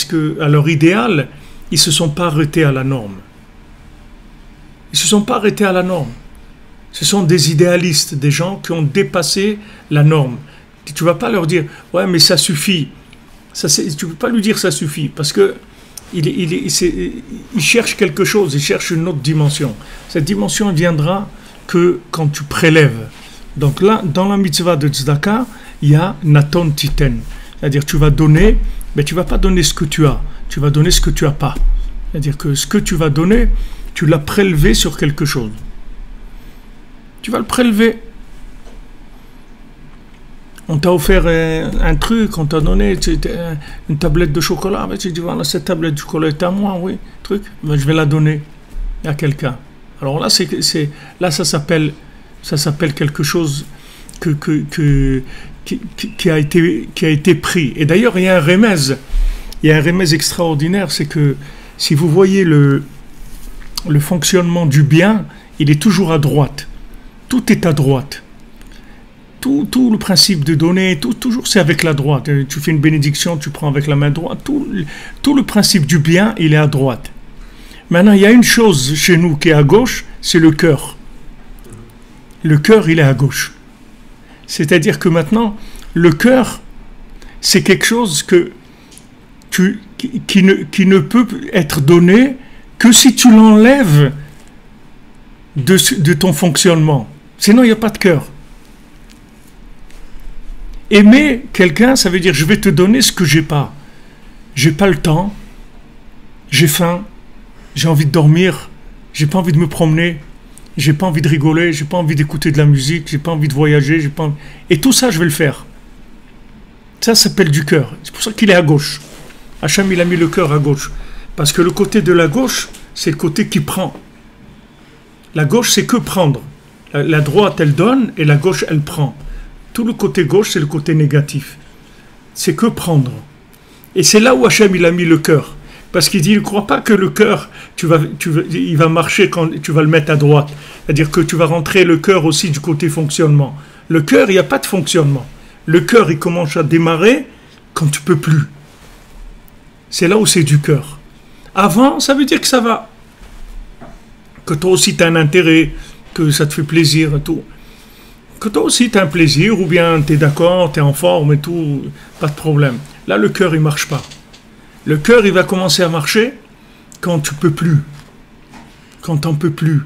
leur idéal, ils ne se sont pas arrêtés à la norme. Ils ne se sont pas arrêtés à la norme. Ce sont des idéalistes, des gens qui ont dépassé la norme. Tu ne vas pas leur dire « ouais, mais ça suffit ». Tu ne peux pas lui dire « ça suffit » parce que il cherche quelque chose, il cherche une autre dimension. Cette dimension viendra que quand tu prélèves. Donc là, dans la mitzvah de tzedaka, il y a naton titen. C'est-à-dire tu vas donner, mais tu ne vas pas donner ce que tu as, tu vas donner ce que tu n'as pas. C'est-à-dire que ce que tu vas donner, tu l'as prélevé sur quelque chose. Tu vas le prélever. On t'a offert un truc, on t'a donné une tablette de chocolat. Tu dis, voilà, cette tablette de chocolat est à moi, oui, truc. Ben, je vais la donner à quelqu'un. Alors là, ça s'appelle quelque chose qui a été pris. Et d'ailleurs, il y a un remèze extraordinaire, c'est que si vous voyez le fonctionnement du bien, il est toujours à droite. Tout est à droite. Tout le principe de donner, toujours c'est avec la droite. Tu fais une bénédiction, tu prends avec la main droite. Tout le principe du bien, il est à droite. Maintenant, il y a une chose chez nous qui est à gauche, c'est le cœur. Le cœur, il est à gauche. C'est-à-dire que maintenant, le cœur, c'est quelque chose qui ne peut être donné que si tu l'enlèves de ton fonctionnement. Sinon, il n'y a pas de cœur. Aimer quelqu'un, ça veut dire je vais te donner ce que j'ai pas. J'ai pas le temps, j'ai faim, j'ai envie de dormir, j'ai pas envie de me promener, j'ai pas envie de rigoler, j'ai pas envie d'écouter de la musique, j'ai pas envie de voyager, et tout ça je vais le faire. Ça s'appelle du cœur. C'est pour ça qu'il est à gauche. Hachem il a mis le cœur à gauche. Parce que le côté de la gauche, c'est le côté qui prend. La gauche c'est que prendre. La droite elle donne et la gauche elle prend. Tout le côté gauche, c'est le côté négatif. C'est que prendre. Et c'est là où Hachem, il a mis le cœur. Parce qu'il dit, il ne croit pas que le cœur, il va marcher quand tu vas le mettre à droite. C'est-à-dire que tu vas rentrer le cœur aussi du côté fonctionnement. Le cœur, il n'y a pas de fonctionnement. Le cœur, il commence à démarrer quand tu ne peux plus. C'est là où c'est du cœur. Avant, ça veut dire que ça va. Que toi aussi, tu as un intérêt, que ça te fait plaisir et tout. Que toi aussi tu as un plaisir, ou bien tu es d'accord, tu es en forme et tout, pas de problème. Là, le cœur, il ne marche pas. Le cœur, il va commencer à marcher quand tu ne peux plus. Quand tu n'en peux plus.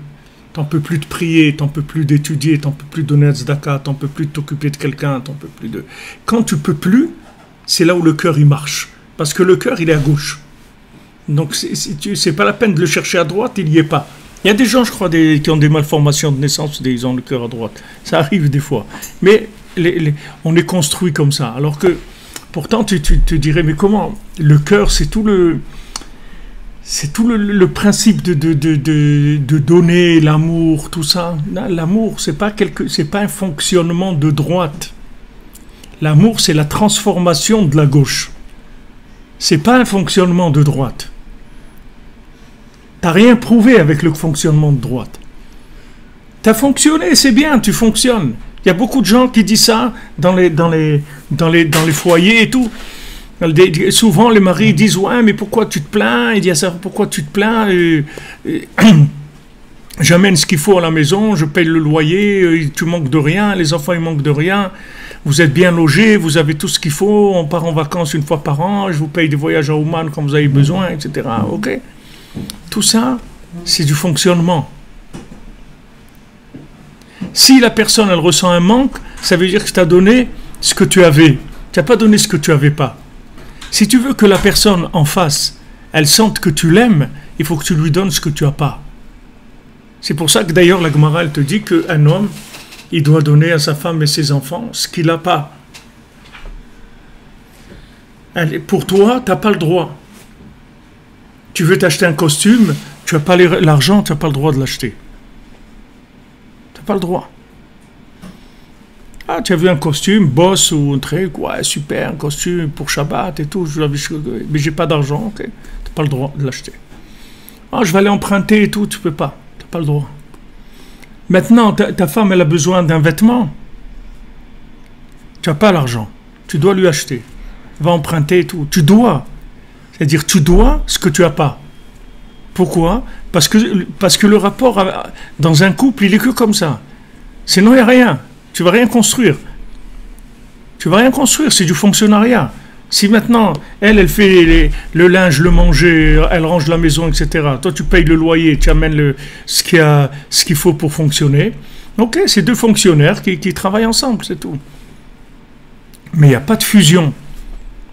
Tu n'en peux plus de prier, tu n'en peux plus d'étudier, tu n'en peux plus de donner tzedaka, tu n'en peux plus de t'occuper de quelqu'un, tu n'en peux plus de... Quand tu ne peux plus, c'est là où le cœur, il marche. Parce que le cœur, il est à gauche. Donc, c'est pas la peine de le chercher à droite, il n'y est pas. Il y a des gens, je crois, qui ont des malformations de naissance, ils ont le cœur à droite. Ça arrive des fois. Mais on est construit comme ça. Alors que, pourtant, tu te dirais, mais comment? Le cœur, c'est tout le principe de donner, l'amour, tout ça. L'amour, c'est pas un fonctionnement de droite. L'amour, c'est la transformation de la gauche. C'est pas un fonctionnement de droite. T'as rien prouvé avec le fonctionnement de droite. T'as fonctionné, c'est bien, tu fonctionnes. Il y a beaucoup de gens qui disent ça dans les foyers et tout. Souvent, les maris disent « Ouais, mais pourquoi tu te plains ?» Il dit à ça « Pourquoi tu te plains J'amène ce qu'il faut à la maison, je paye le loyer, tu manques de rien, les enfants ils manquent de rien. vous êtes bien logé, vous avez tout ce qu'il faut, on part en vacances une fois par an, je vous paye des voyages à Oman quand vous avez besoin, etc. Ok? Tout ça, c'est du fonctionnement. Si la personne, elle ressent un manque, ça veut dire que tu as donné ce que tu avais. Tu n'as pas donné ce que tu n'avais pas. Si tu veux que la personne en face, elle sente que tu l'aimes, il faut que tu lui donnes ce que tu n'as pas. C'est pour ça que d'ailleurs la Gemara, elle te dit qu'un homme, il doit donner à sa femme et ses enfants ce qu'il n'a pas. Pour toi, tu n'as pas le droit. Tu veux t'acheter un costume, tu n'as pas l'argent, tu n'as pas le droit de l'acheter. Tu n'as pas le droit. Ah, tu as vu un costume, boss ou un truc, ouais, super, un costume pour Shabbat et tout, mais j'ai pas d'argent, ok, tu n'as pas le droit de l'acheter. Ah, je vais aller emprunter et tout, tu peux pas, tu n'as pas le droit. Maintenant, ta femme, elle a besoin d'un vêtement, tu n'as pas l'argent, tu dois lui acheter, va emprunter et tout, tu dois, c'est-à-dire tu dois ce que tu n'as pas. Pourquoi ? Parce que le rapport dans un couple, il est que comme ça, sinon il n'y a rien. Tu vas rien construire. Tu vas rien construire, c'est du fonctionnariat. Si maintenant, elle fait le linge, le manger, elle range la maison, etc. Toi, tu payes le loyer, tu amènes ce qu'il faut pour fonctionner. Ok, c'est deux fonctionnaires qui travaillent ensemble, c'est tout. Mais il n'y a pas de fusion.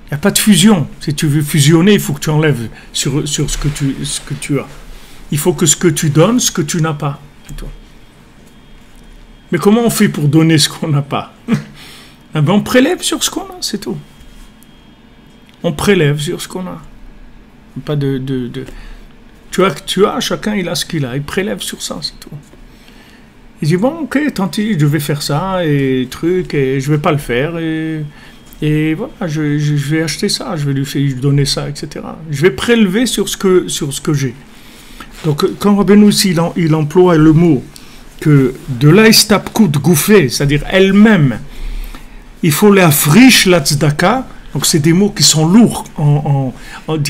Il n'y a pas de fusion. Si tu veux fusionner, il faut que tu enlèves sur ce que tu as. Il faut que ce que tu donnes, ce que tu n'as pas. C'est tout. Mais comment on fait pour donner ce qu'on n'a pas? Eh ben on prélève sur ce qu'on a, c'est tout. On prélève sur ce qu'on a. Pas tu as, chacun il a ce qu'il a, il prélève sur ça, c'est tout. Il dit bon, ok, tant pis, je vais faire ça, et truc, et je vais pas le faire, et voilà, je vais acheter ça, je vais lui donner ça, etc. Je vais prélever sur ce que j'ai. Donc quand Rabbeinu ici, il emploie le mot que de l'aïstapkout gouffé, c'est-à-dire elle-même, il faut la friche la tzedaka, donc c'est des mots qui sont lourds,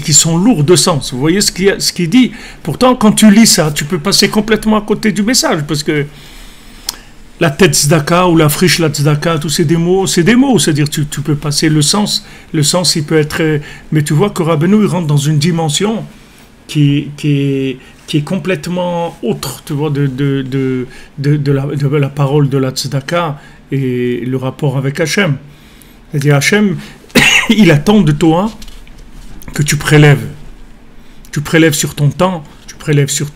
qui sont lourds de sens. Vous voyez ce qu'il dit. Pourtant, quand tu lis ça, tu peux passer complètement à côté du message, parce que la tête tzedaka ou la friche la tzedaka, tous c'est des mots, c'est-à-dire tu peux passer le sens il peut être, mais tu vois que Rabbeinu il rentre dans une dimension qui est complètement autre, tu vois, de la parole de la tzedaka et le rapport avec Hachem. C'est-à-dire Hachem, il attend de toi que tu prélèves. Tu prélèves sur ton temps, tu prélèves sur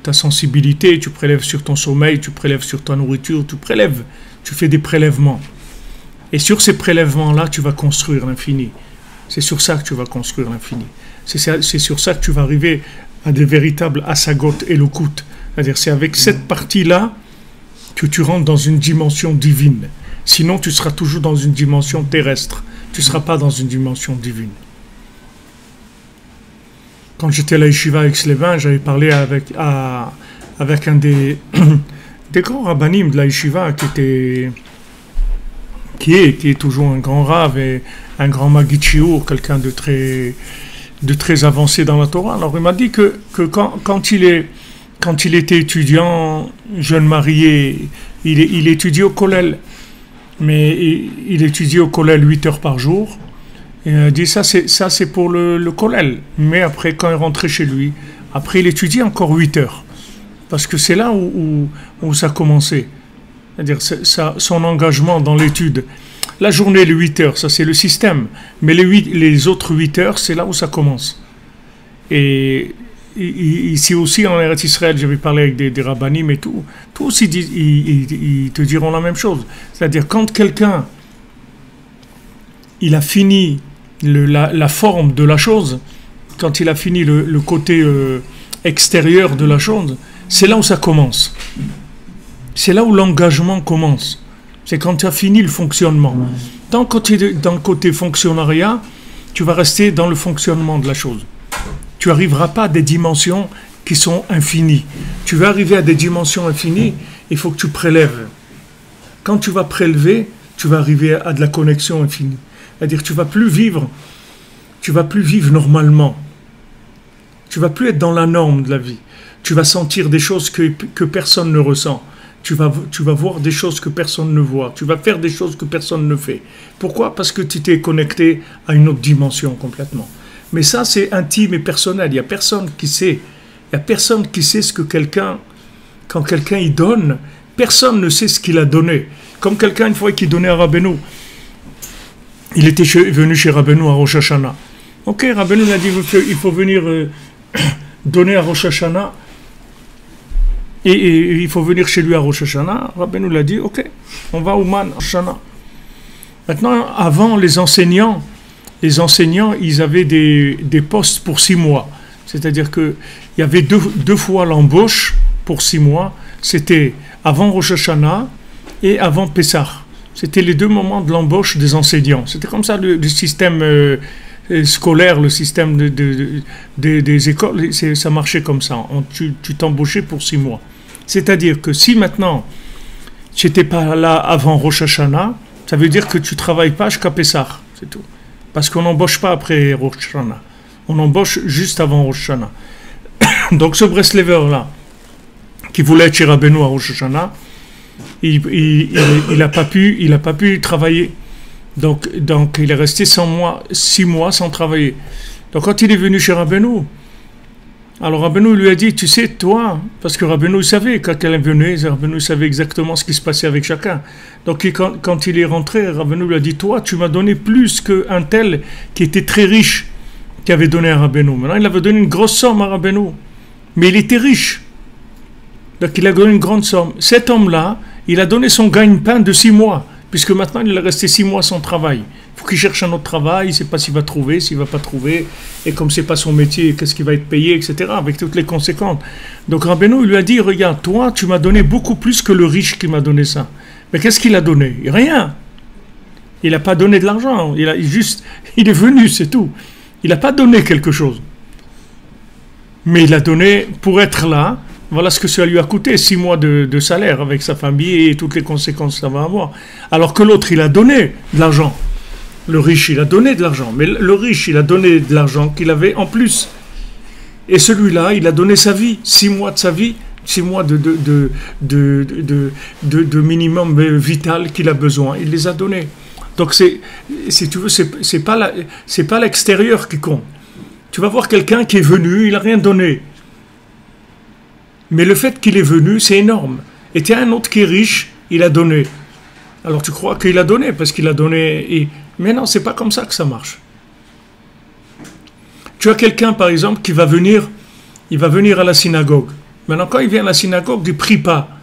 ta sensibilité, tu prélèves sur ton sommeil, tu prélèves sur ta nourriture, tu fais des prélèvements. Et sur ces prélèvements-là, tu vas construire l'infini. C'est sur ça que tu vas construire l'infini. C'est sur ça que tu vas arriver à des véritables asagot et lokut. C'est-à-dire, c'est avec cette partie-là que tu rentres dans une dimension divine. Sinon, tu seras toujours dans une dimension terrestre. Tu ne seras pas dans une dimension divine. Quand j'étais à la yeshiva à Aix-les-Bains, j'avais parlé avec un des grands rabbanim de la yeshiva qui est toujours un grand rave et un grand magid-shiur, quelqu'un de très avancé dans la Torah. Alors il m'a dit que quand il était étudiant, jeune marié, il étudiait au kollel, mais il étudiait au kollel 8 heures par jour. Et il a dit ça c'est pour le kollel. Mais après, quand il rentrait chez lui, après il étudiait encore 8 heures. Parce que c'est là où ça commençait. C'est-à-dire son engagement dans l'étude. La journée, les 8 heures, ça c'est le système. Mais les autres 8 heures, c'est là où ça commence. Et ici aussi, en Eretz Israël, j'avais parlé avec des rabbanim et tout. Tous, ils te diront la même chose. C'est-à-dire, quand quelqu'un, il a fini la forme de la chose, quand il a fini le côté extérieur de la chose, c'est là où ça commence. C'est là où l'engagement commence. C'est quand tu as fini le fonctionnement. Tant que tu es dans le côté fonctionnariat, tu vas rester dans le fonctionnement de la chose. Tu n'arriveras pas à des dimensions qui sont infinies. Tu veux arriver à des dimensions infinies, il faut que tu prélèves. Quand tu vas prélever, tu vas arriver à de la connexion infinie. C'est-à-dire que tu ne vas plus vivre normalement. Tu ne vas plus être dans la norme de la vie. Tu vas sentir des choses que personne ne ressent. tu vas voir des choses que personne ne voit. Tu vas faire des choses que personne ne fait. Pourquoi? Parce que tu t'es connecté à une autre dimension complètement. Mais ça, c'est intime et personnel. Il n'y a personne qui sait. Il n'y a personne qui sait ce que quelqu'un, quand quelqu'un y donne, personne ne sait ce qu'il a donné. Comme quelqu'un, une fois, qui donnait à Rabbeinu. Il était venu chez Rabbeinu à Rosh Hashanah. Ok, Rabbeinu a dit il faut venir donner à Rosh Hashanah. Et il faut venir chez lui à Rosh Hashanah. Rabbeinu l'a dit, ok, on va au Man, Rosh Hashanah. Maintenant, avant, les enseignants, ils avaient des postes pour 6 mois. C'est-à-dire qu'il y avait deux fois l'embauche pour 6 mois. C'était avant Rosh Hashanah et avant Pessah. C'était les 2 moments de l'embauche des enseignants. C'était comme ça le système scolaire, le système des écoles, ça marchait comme ça. Tu t'embauchais pour 6 mois. C'est-à-dire que si maintenant, tu n'étais pas là avant Rosh Hashanah, ça veut dire que tu ne travailles pas jusqu'à Pessah, c'est tout. Parce qu'on n'embauche pas après Rosh Hashanah. On embauche juste avant Rosh Hashanah. Donc ce Breslever-là, qui voulait être chez Rabbeinu à Rosh Hashanah, il n'a pas pu travailler. Donc il est resté 6 mois sans travailler. Donc quand il est venu chez Rabbeinu, alors Rabbeinu lui a dit, tu sais, toi, parce que Rabbeinu savait, quand elle venait, Rabbeinu savait exactement ce qui se passait avec chacun. Donc quand il est rentré, Rabbeinu lui a dit, toi, tu m'as donné plus qu'un tel qui était très riche, qui avait donné à Rabbeinu. Maintenant, il avait donné une grosse somme à Rabbeinu, mais il était riche. Donc il a donné une grande somme. Cet homme-là, il a donné son gagne-pain de 6 mois, puisque maintenant il est resté 6 mois sans travail. Il faut qu'il cherche un autre travail, il ne sait pas s'il va trouver, s'il ne va pas trouver, et comme ce n'est pas son métier, qu'est-ce qu'il va être payé, etc., avec toutes les conséquences. Donc Rabbeinu, il lui a dit, regarde, toi, tu m'as donné beaucoup plus que le riche qui m'a donné ça. Mais qu'est-ce qu'il a donné? Rien. Il n'a pas donné de l'argent, il est venu, c'est tout. Il n'a pas donné quelque chose. Mais il a donné, pour être là, voilà ce que ça lui a coûté, 6 mois de salaire avec sa famille et toutes les conséquences que ça va avoir. Alors que l'autre, il a donné de l'argent. Le riche, il a donné de l'argent. Mais le riche, il a donné de l'argent qu'il avait en plus. Et celui-là, il a donné sa vie, 6 mois de sa vie, 6 mois de minimum vital qu'il a besoin. Il les a donnés. Donc, si tu veux, c'est pas l'extérieur qui compte. Tu vas voir quelqu'un qui est venu, il n'a rien donné. Mais le fait qu'il est venu, c'est énorme. Et tu as un autre qui est riche, il a donné. Alors tu crois qu'il a donné, parce qu'il a donné... Mais non, c'est pas comme ça que ça marche. Tu as quelqu'un, par exemple, qui va venir, il va venir à la synagogue. Maintenant, quand il vient à la synagogue, il ne prie pas.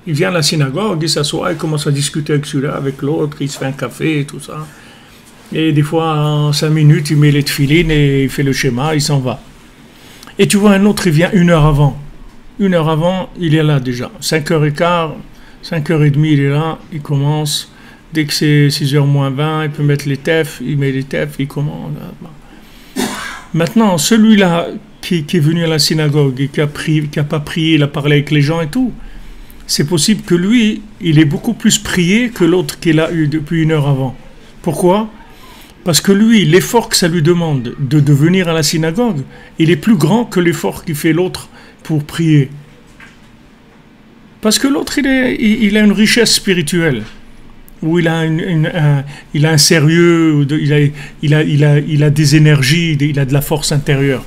Il vient à la synagogue, il s'assoit, il commence à discuter avec celui-là, avec l'autre, il se fait un café et tout ça. Et des fois, en 5 minutes, il met les tefilines et il fait le schéma, il s'en va. Et tu vois un autre, il vient 1 heure avant. 1 heure avant, il est là déjà. 5h15, 5h30, il est là, il commence. Dès que c'est 6h moins 20, il peut mettre les tefs, il met les tefs, il commence. Maintenant, celui-là qui est venu à la synagogue et qui a pas prié, il a parlé avec les gens et tout, c'est possible que lui, il ait beaucoup plus prié que l'autre qui est là depuis 1 heure avant. Pourquoi? Parce que lui, l'effort que ça lui demande de venir à la synagogue, il est plus grand que l'effort qu'il fait l'autre pour prier. Parce que l'autre, il a une richesse spirituelle, où il a un sérieux, il a des énergies, il a de la force intérieure.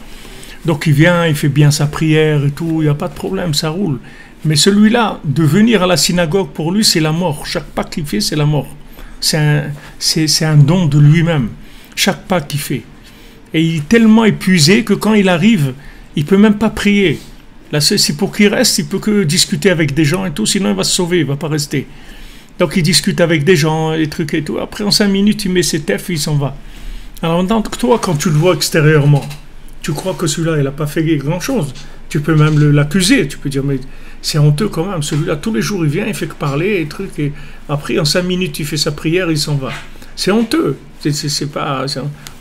Donc il vient, il fait bien sa prière et tout, il n'y a pas de problème, ça roule. Mais celui-là, de venir à la synagogue, pour lui, c'est la mort. Chaque pas qu'il fait, c'est la mort. C'est un don de lui-même, chaque pas qu'il fait. Et il est tellement épuisé que quand il arrive, il ne peut même pas prier. Là, c'est pour qu'il reste, il ne peut que discuter avec des gens et tout, sinon il va se sauver, il ne va pas rester. Donc il discute avec des gens, des trucs et tout. Après, en 5 minutes, il met ses tefs et il s'en va. Alors, toi, quand tu le vois extérieurement, tu crois que celui-là, il n'a pas fait grand-chose. Tu peux même l'accuser. Tu peux dire, mais c'est honteux quand même. Celui-là, tous les jours, il vient, il fait que parler et trucs. Et après, en 5 minutes, il fait sa prière, il s'en va. C'est honteux. On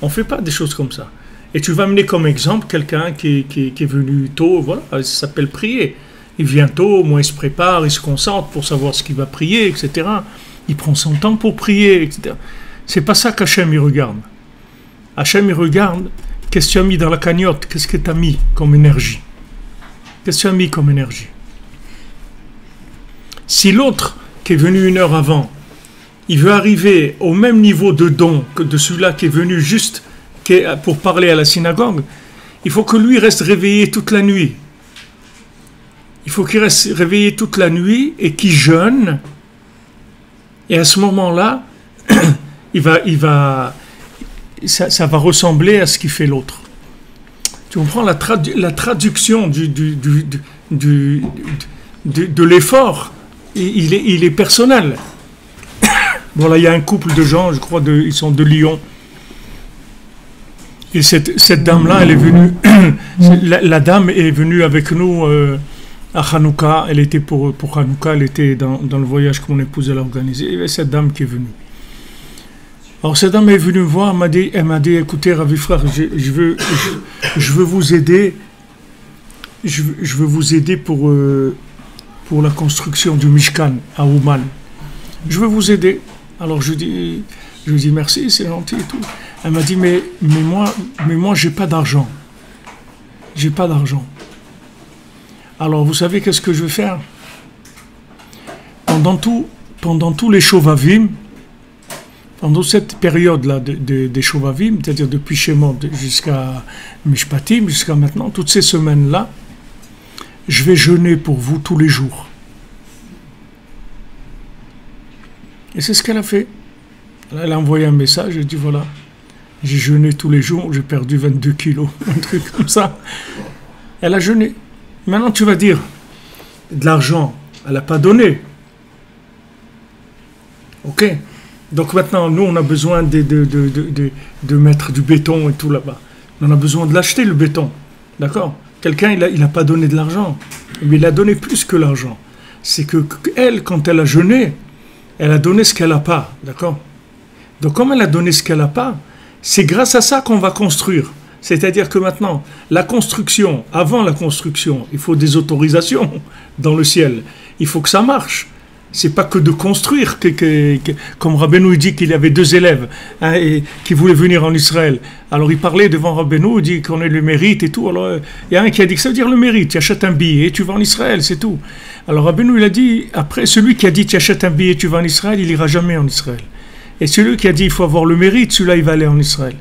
ne fait pas des choses comme ça. Et tu vas amener comme exemple quelqu'un qui est venu tôt, voilà, ça s'appelle prier. Il vient tôt, au moins il se prépare, il se concentre pour savoir ce qu'il va prier, etc. Il prend son temps pour prier, etc. C'est pas ça qu'Hachem il regarde. Hachem il regarde, qu'est-ce que tu as mis dans la cagnotte, qu'est-ce que tu as mis comme énergie. Qu'est-ce que tu as mis comme énergie. Si l'autre qui est venu 1 heure avant, il veut arriver au même niveau de don que de celui-là qui est venu juste pour parler à la synagogue, il faut que lui reste réveillé toute la nuit. Il faut qu'il reste réveillé toute la nuit et qu'il jeûne. Et à ce moment-là, ça va ressembler à ce qu'il fait l'autre. Tu comprends la traduction de l'effort, il est personnel. Bon, là, il y a un couple de gens, je crois, ils sont de Lyon. Et cette dame-là, elle est venue, la dame est venue avec nous à Hanouka. Elle était pour Hanouka, elle était dans le voyage que mon épouse a organisé. Et cette dame qui est venue. Alors, cette dame est venue me voir, elle m'a dit, écoutez, Ravi frère, je veux vous aider. Je veux vous aider pour la construction du Mishkan à Ouman. Je veux vous aider. Alors je dis merci, c'est gentil et tout. Elle m'a dit mais moi j'ai pas d'argent. J'ai pas d'argent. Alors vous savez qu'est-ce que je vais faire? Pendant tous les Shovavim, pendant cette période-là des Shovavim, c'est-à-dire depuis Shemot jusqu'à Mishpatim, jusqu'à maintenant, toutes ces semaines-là, je vais jeûner pour vous tous les jours. Et c'est ce qu'elle a fait. Elle a envoyé un message, elle dit voilà, j'ai jeûné tous les jours, j'ai perdu 22 kilos, un truc comme ça. Elle a jeûné. Maintenant tu vas dire, de l'argent, elle n'a pas donné. Ok. Donc maintenant, nous on a besoin de mettre du béton et tout là-bas. On a besoin de l'acheter le béton. D'accord? Quelqu'un, il n'a pas donné de l'argent. Mais il a donné plus que l'argent. C'est que elle, quand elle a jeûné, elle a donné ce qu'elle n'a pas, d'accord? Donc comme elle a donné ce qu'elle n'a pas, c'est grâce à ça qu'on va construire. C'est-à-dire que maintenant, la construction, avant la construction, il faut des autorisations dans le ciel. Il faut que ça marche. C'est pas que de construire, comme Rabbeinu dit qu'il y avait 2 élèves qui voulaient venir en Israël. Alors il parlait devant Rabbeinu, il dit qu'on ait le mérite et tout. Alors il y a un qui a dit que ça veut dire le mérite, tu achètes un billet et tu vas en Israël, c'est tout. Alors Rabbeinu il a dit, après celui qui a dit tu achètes un billet et tu vas en Israël, il ira jamais en Israël. Et celui qui a dit il faut avoir le mérite, celui-là il va aller en Israël.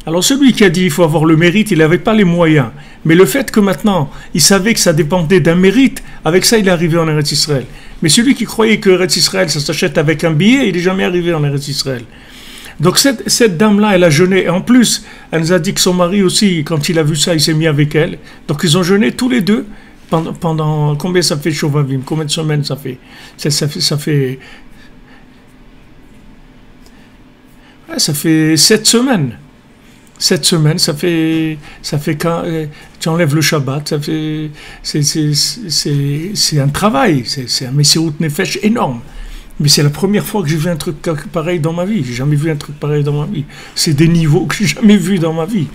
Alors celui qui a dit il faut avoir le mérite, il n'avait pas les moyens. Mais le fait que maintenant, il savait que ça dépendait d'un mérite, avec ça il est arrivé en Eretz Israël. Mais celui qui croyait que Eretz Israël ça s'achète avec un billet, il n'est jamais arrivé en Eretz Israël. Donc cette dame-là, elle a jeûné. Et en plus, elle nous a dit que son mari aussi, quand il a vu ça, il s'est mis avec elle. Donc ils ont jeûné tous les deux pendant combien ça fait Shovavim? Combien de semaines ça fait? Ça fait 7 semaines. 7 semaines, ça fait quand tu enlèves le Shabbat, c'est un travail, c'est un Messirut Nefesh énorme. Mais c'est la première fois que j'ai vu un truc pareil dans ma vie. J'ai jamais vu un truc pareil dans ma vie. C'est des niveaux que j'ai jamais vus dans ma vie.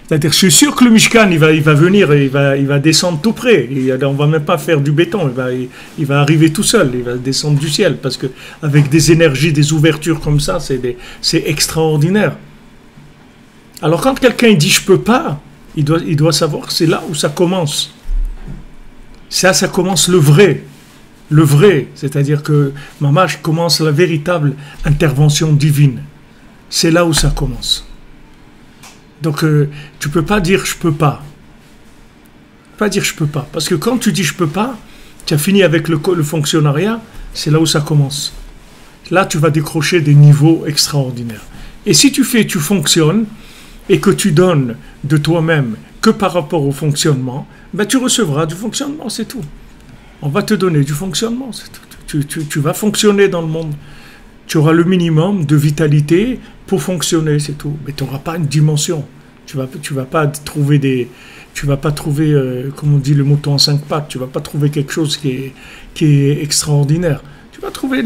C'est-à-dire, je suis sûr que le Mishkan, il va venir, il va descendre tout près. On va même pas faire du béton. Il va arriver tout seul. Il va descendre du ciel parce que avec des énergies, des ouvertures comme ça, c'est extraordinaire. Alors quand quelqu'un dit je peux pas, il doit savoir que c'est là où ça commence. Ça commence le vrai, c'est-à-dire que Mamash commence la véritable intervention divine. C'est là où ça commence. Donc tu peux pas dire je peux pas. Pas dire je peux pas, parce que quand tu dis je peux pas, tu as fini avec le fonctionnariat, c'est là où ça commence. Là tu vas décrocher des niveaux extraordinaires. Et si tu fonctionnes, et que tu donnes de toi-même que par rapport au fonctionnement, ben tu recevras du fonctionnement, c'est tout. On va te donner du fonctionnement, c'est tout. Tu vas fonctionner dans le monde. Tu auras le minimum de vitalité pour fonctionner, c'est tout. Mais tu n'auras pas une dimension. Tu vas pas trouver comme on dit, le mouton en 5 pattes. Tu vas pas trouver quelque chose qui est extraordinaire. Tu vas trouver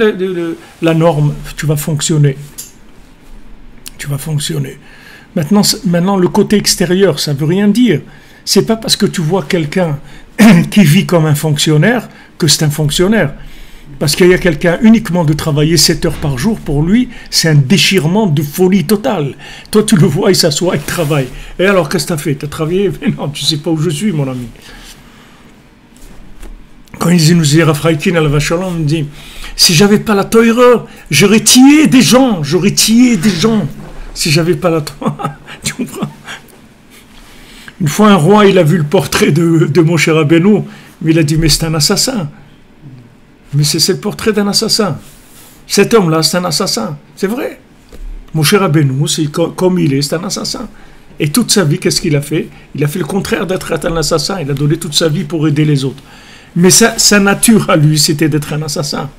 la norme. Tu vas fonctionner. Maintenant, le côté extérieur, ça ne veut rien dire. C'est pas parce que tu vois quelqu'un qui vit comme un fonctionnaire que c'est un fonctionnaire. Parce qu'il y a quelqu'un uniquement de travailler 7 heures par jour, pour lui, c'est un déchirement de folie totale. Toi, tu le vois, il s'assoit, il travaille. Et alors, qu'est-ce que tu as fait? Tu as travaillé? Mais non, tu ne sais pas où je suis, mon ami. Quand il nous dit Raphaïkin à la Vachalom, il dit si j'avais pas la Torah, j'aurais tué des gens, si j'avais pas la Torah. Tu comprends? Une fois un roi, il a vu le portrait de Moshe Rabbeinu, mais il a dit mais c'est un assassin. Mais c'est le portrait d'un assassin. Cet homme-là, c'est un assassin. C'est vrai. Moshe Rabbeinu, c'est comme il est, c'est un assassin. Et toute sa vie, qu'est-ce qu'il a fait? Il a fait le contraire d'être un assassin. Il a donné toute sa vie pour aider les autres. Mais sa nature à lui, c'était d'être un assassin.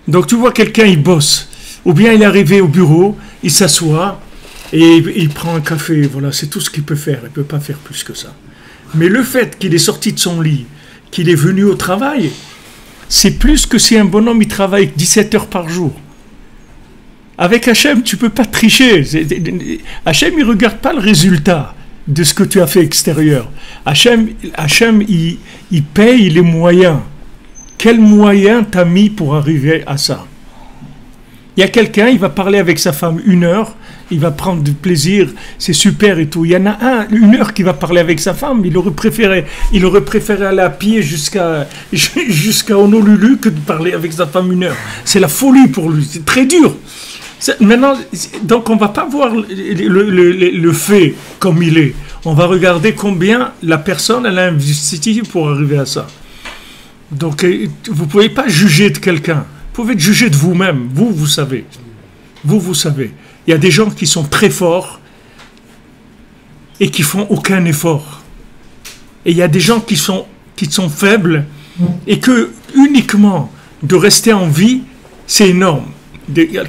Donc tu vois, quelqu'un, il bosse. Ou bien il est arrivé au bureau, il s'assoit et il prend un café. Voilà, c'est tout ce qu'il peut faire. Il ne peut pas faire plus que ça. Mais le fait qu'il est sorti de son lit, qu'il est venu au travail, c'est plus que si un bonhomme il travaille 17 heures par jour. Avec Hachem, tu ne peux pas tricher. Hachem, il ne regarde pas le résultat de ce que tu as fait extérieur. Hachem il paye les moyens. Quels moyens t'as mis pour arriver à ça? Il y a quelqu'un, il va parler avec sa femme 1 heure, il va prendre du plaisir, c'est super et tout. Il y en a un, 1 heure qui va parler avec sa femme, il aurait préféré aller à pied jusqu'à Honolulu que de parler avec sa femme 1 heure. C'est la folie pour lui, c'est très dur. Maintenant, donc on ne va pas voir le fait comme il est. On va regarder combien la personne elle a investi pour arriver à ça. Donc vous ne pouvez pas juger de quelqu'un. Vous pouvez juger de vous-même. Vous savez. Vous savez. Il y a des gens qui sont très forts et qui font aucun effort. Et il y a des gens qui sont faibles et que uniquement de rester en vie, c'est énorme.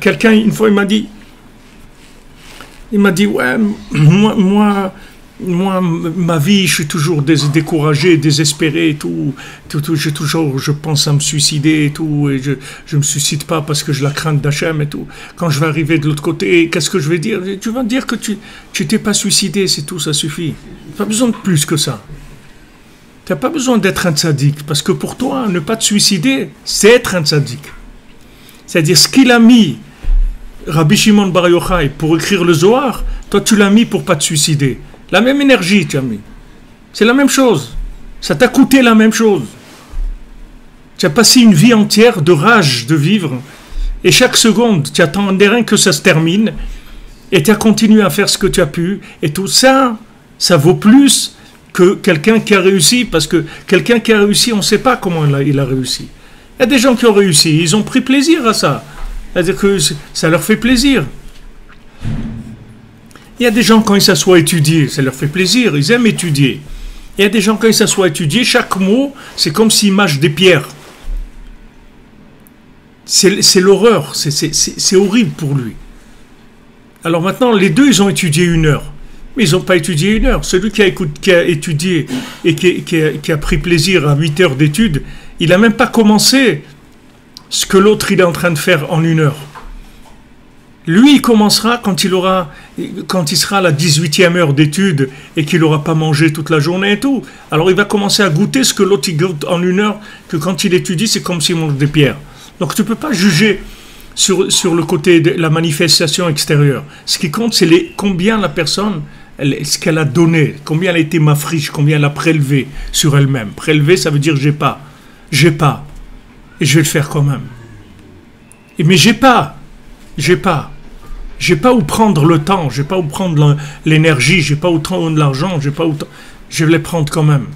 Quelqu'un, une fois, il m'a dit, ouais, moi, ma vie, je suis toujours découragé, désespéré et tout. Je pense à me suicider et tout, et je me suicide pas parce que je la crains d'Hachem et tout. Quand je vais arriver de l'autre côté, qu'est-ce que je vais dire? Tu vas dire que tu t'es pas suicidé, c'est tout, ça suffit. Pas besoin de plus que ça. Tu n'as pas besoin d'être un tzaddik, parce que pour toi, ne pas te suicider, c'est être un tzaddik. C'est-à-dire, ce qu'il a mis, Rabbi Shimon Bar Yochai, pour écrire le Zohar, toi tu l'as mis pour pas te suicider. La même énergie tu as mis. C'est la même chose. Ça t'a coûté la même chose. Tu as passé une vie entière de rage de vivre, et chaque seconde, tu attendais rien que ça se termine, et tu as continué à faire ce que tu as pu, et tout ça, ça vaut plus que quelqu'un qui a réussi, parce que quelqu'un qui a réussi, on ne sait pas comment il a réussi. Il y a des gens qui ont réussi, ils ont pris plaisir à ça. C'est-à-dire que ça leur fait plaisir. Il y a des gens, quand ils s'assoient à étudier, ça leur fait plaisir, ils aiment étudier. Il y a des gens, quand ils s'assoient à étudier, chaque mot, c'est comme s'ils mâchent des pierres. C'est l'horreur, c'est horrible pour lui. Alors maintenant, les deux, ils ont étudié 1 heure. Mais ils n'ont pas étudié 1 heure. Celui qui a étudié et qui a pris plaisir à 8 heures d'études, il n'a même pas commencé ce que l'autre il est en train de faire en 1 heure. Lui, il commencera quand il sera à la 18e heure d'études et qu'il n'aura pas mangé toute la journée et tout. Alors il va commencer à goûter ce que l'autre il goûte en 1 heure, que quand il étudie, c'est comme s'il mange des pierres. Donc tu ne peux pas juger sur le côté de la manifestation extérieure. Ce qui compte, c'est combien la personne, ce qu'elle a donné, combien elle a été mafriche, combien elle a prélevé sur elle-même. Prélever, ça veut dire j'ai pas. Et je vais le faire quand même. Mais j'ai pas où prendre le temps, j'ai pas où prendre l'énergie, j'ai pas où prendre l'argent, je vais les prendre quand même.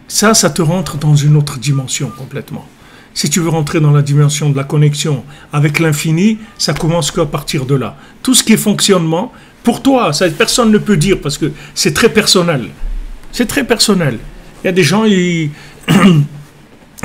Ça te rentre dans une autre dimension complètement. Si tu veux rentrer dans la dimension de la connexion avec l'infini, ça commence qu'à partir de là. Tout ce qui est fonctionnement, pour toi, ça, personne ne peut dire parce que c'est très personnel. C'est très personnel. Il y a des gens, ils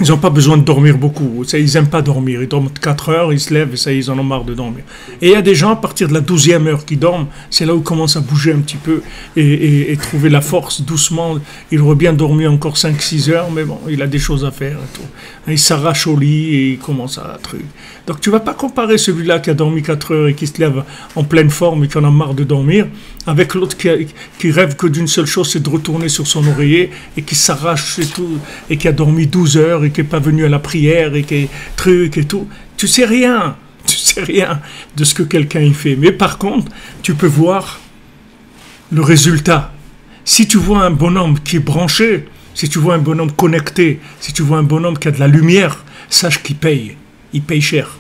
n'ont pas besoin de dormir beaucoup. Ça, ils n'aiment pas dormir. Ils dorment 4 heures, ils se lèvent et ça, ils en ont marre de dormir. Et il y a des gens, à partir de la 12e heure qui dorment, c'est là où ils commencent à bouger un petit peu et trouver la force doucement. Il aurait bien dormi encore 5-6 heures, mais bon, il a des choses à faire et tout. Il s'arrache au lit et il commence à truc. Donc tu ne vas pas comparer celui-là qui a dormi 4 heures et qui se lève en pleine forme et qui en a marre de dormir avec l'autre qui rêve que d'une seule chose, c'est de retourner sur son oreiller et qui s'arrache et tout, et qui a dormi 12 heures et qui n'est pas venu à la prière et qui est truc et tout. Tu sais rien de ce que quelqu'un y fait. Mais par contre, tu peux voir le résultat. Si tu vois un bonhomme qui est branché, Si tu vois un bonhomme connecté, si tu vois un bonhomme qui a de la lumière, sache qu'il paye. Il paye cher.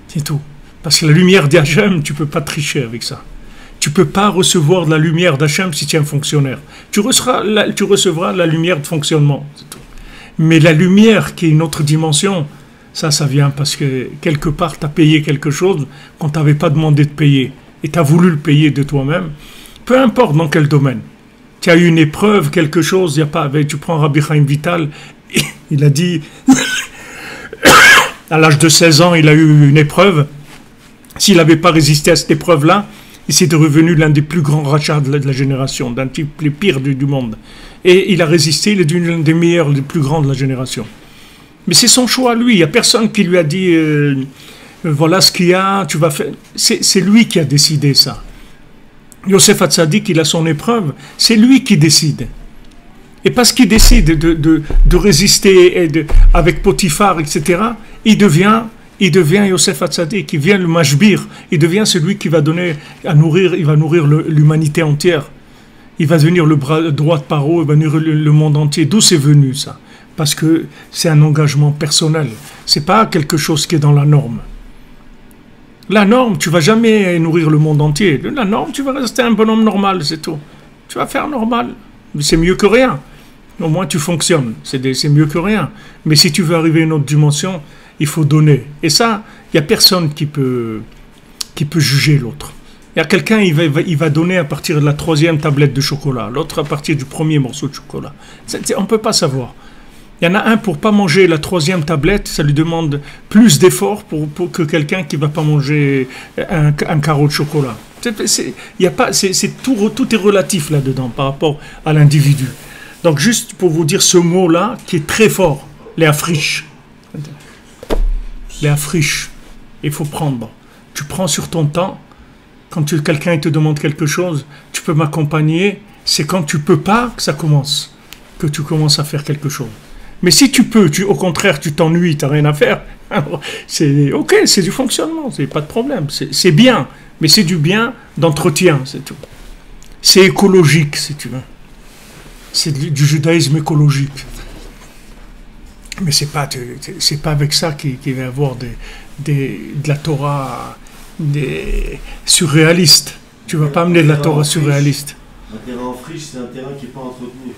C'est tout. Parce que la lumière d'Hachem, tu ne peux pas tricher avec ça. Tu ne peux pas recevoir de la lumière d'Hachem si tu es un fonctionnaire. Tu recevras la lumière de fonctionnement. C'est tout. Mais la lumière qui est une autre dimension, ça vient parce que quelque part, tu as payé quelque chose qu'on ne t'avait pas demandé de payer. Et tu as voulu le payer de toi-même. Peu importe dans quel domaine. Tu as eu une épreuve, quelque chose, il y a pas. Tu prends Rabbi Chaim Vital, il a dit, à l'âge de 16 ans, il a eu une épreuve. S'il n'avait pas résisté à cette épreuve-là, il s'est devenu l'un des plus grands rachats de la génération, d'un type les pires du monde. Et il a résisté, il est devenu l'un des meilleurs, des plus grands de la génération. Mais c'est son choix, lui. Il n'y a personne qui lui a dit, voilà ce qu'il y a, tu vas faire. C'est lui qui a décidé ça. Yosef Hatzadik, il a son épreuve, c'est lui qui décide. Et parce qu'il décide de résister avec Potiphar, etc., il devient Yosef Hatzadik, il devient le Mashbir, il devient celui qui va donner il va nourrir l'humanité entière. Il va devenir le bras droit de Paro, il va nourrir le monde entier. D'où c'est venu ça? Parce que c'est un engagement personnel. C'est pas quelque chose qui est dans la norme. La norme, tu vas jamais nourrir le monde entier. La norme, tu vas rester un bonhomme normal, c'est tout. Tu vas faire normal. Mais c'est mieux que rien. Au moins, tu fonctionnes. C'est mieux que rien. Mais si tu veux arriver à une autre dimension, il faut donner. Et ça, il n'y a personne qui peut juger l'autre. Il y a quelqu'un, il va donner à partir de la 3e tablette de chocolat. L'autre à partir du 1er morceau de chocolat. On ne peut pas savoir. Il y en a un pour ne pas manger la 3e tablette, ça lui demande plus d'efforts pour que quelqu'un qui ne va pas manger un carreau de chocolat. Tout est relatif là-dedans par rapport à l'individu. Donc juste pour vous dire ce mot-là qui est très fort, les afriches. Les afriches, il faut prendre. Tu prends sur ton temps, quand quelqu'un te demande quelque chose, tu peux m'accompagner, c'est quand tu ne peux pas que ça commence, que tu commences à faire quelque chose. Mais si tu peux, au contraire, tu t'ennuies, tu n'as rien à faire, alors c'est ok, c'est du fonctionnement, c'est pas de problème, c'est bien, mais c'est du bien d'entretien, c'est tout. C'est écologique, si tu veux. C'est du judaïsme écologique. Mais c'est pas avec ça qu'il va y avoir de la Torah surréaliste. Tu ne vas pas amener de la Torah surréaliste. Un terrain en friche, c'est un terrain qui n'est pas entretenu.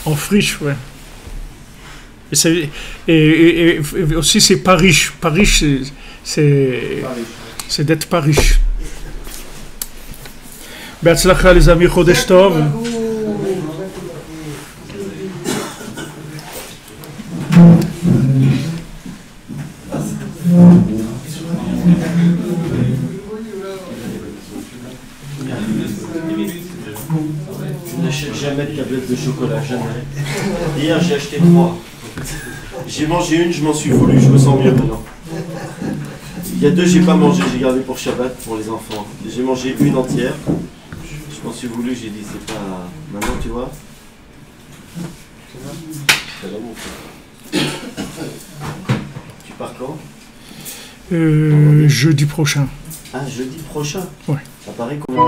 En friche, ouais. Et aussi, c'est pas riche. Pas riche, c'est d'être pas riche. Be'atzlacha les amis, Chodesh Tov. Jamais de tablette de chocolat, jamais. Hier, j'ai acheté 3. J'ai mangé une, je m'en suis voulu, je me sens mieux maintenant. Il y a 2, j'ai pas mangé, j'ai gardé pour Shabbat, pour les enfants. J'ai mangé une entière. Je m'en suis voulu, j'ai dit, c'est pas... Maintenant, tu vois. Ça va bon. Tu pars quand? Jeudi prochain. Ah, jeudi prochain? Ouais. Ça paraît combien?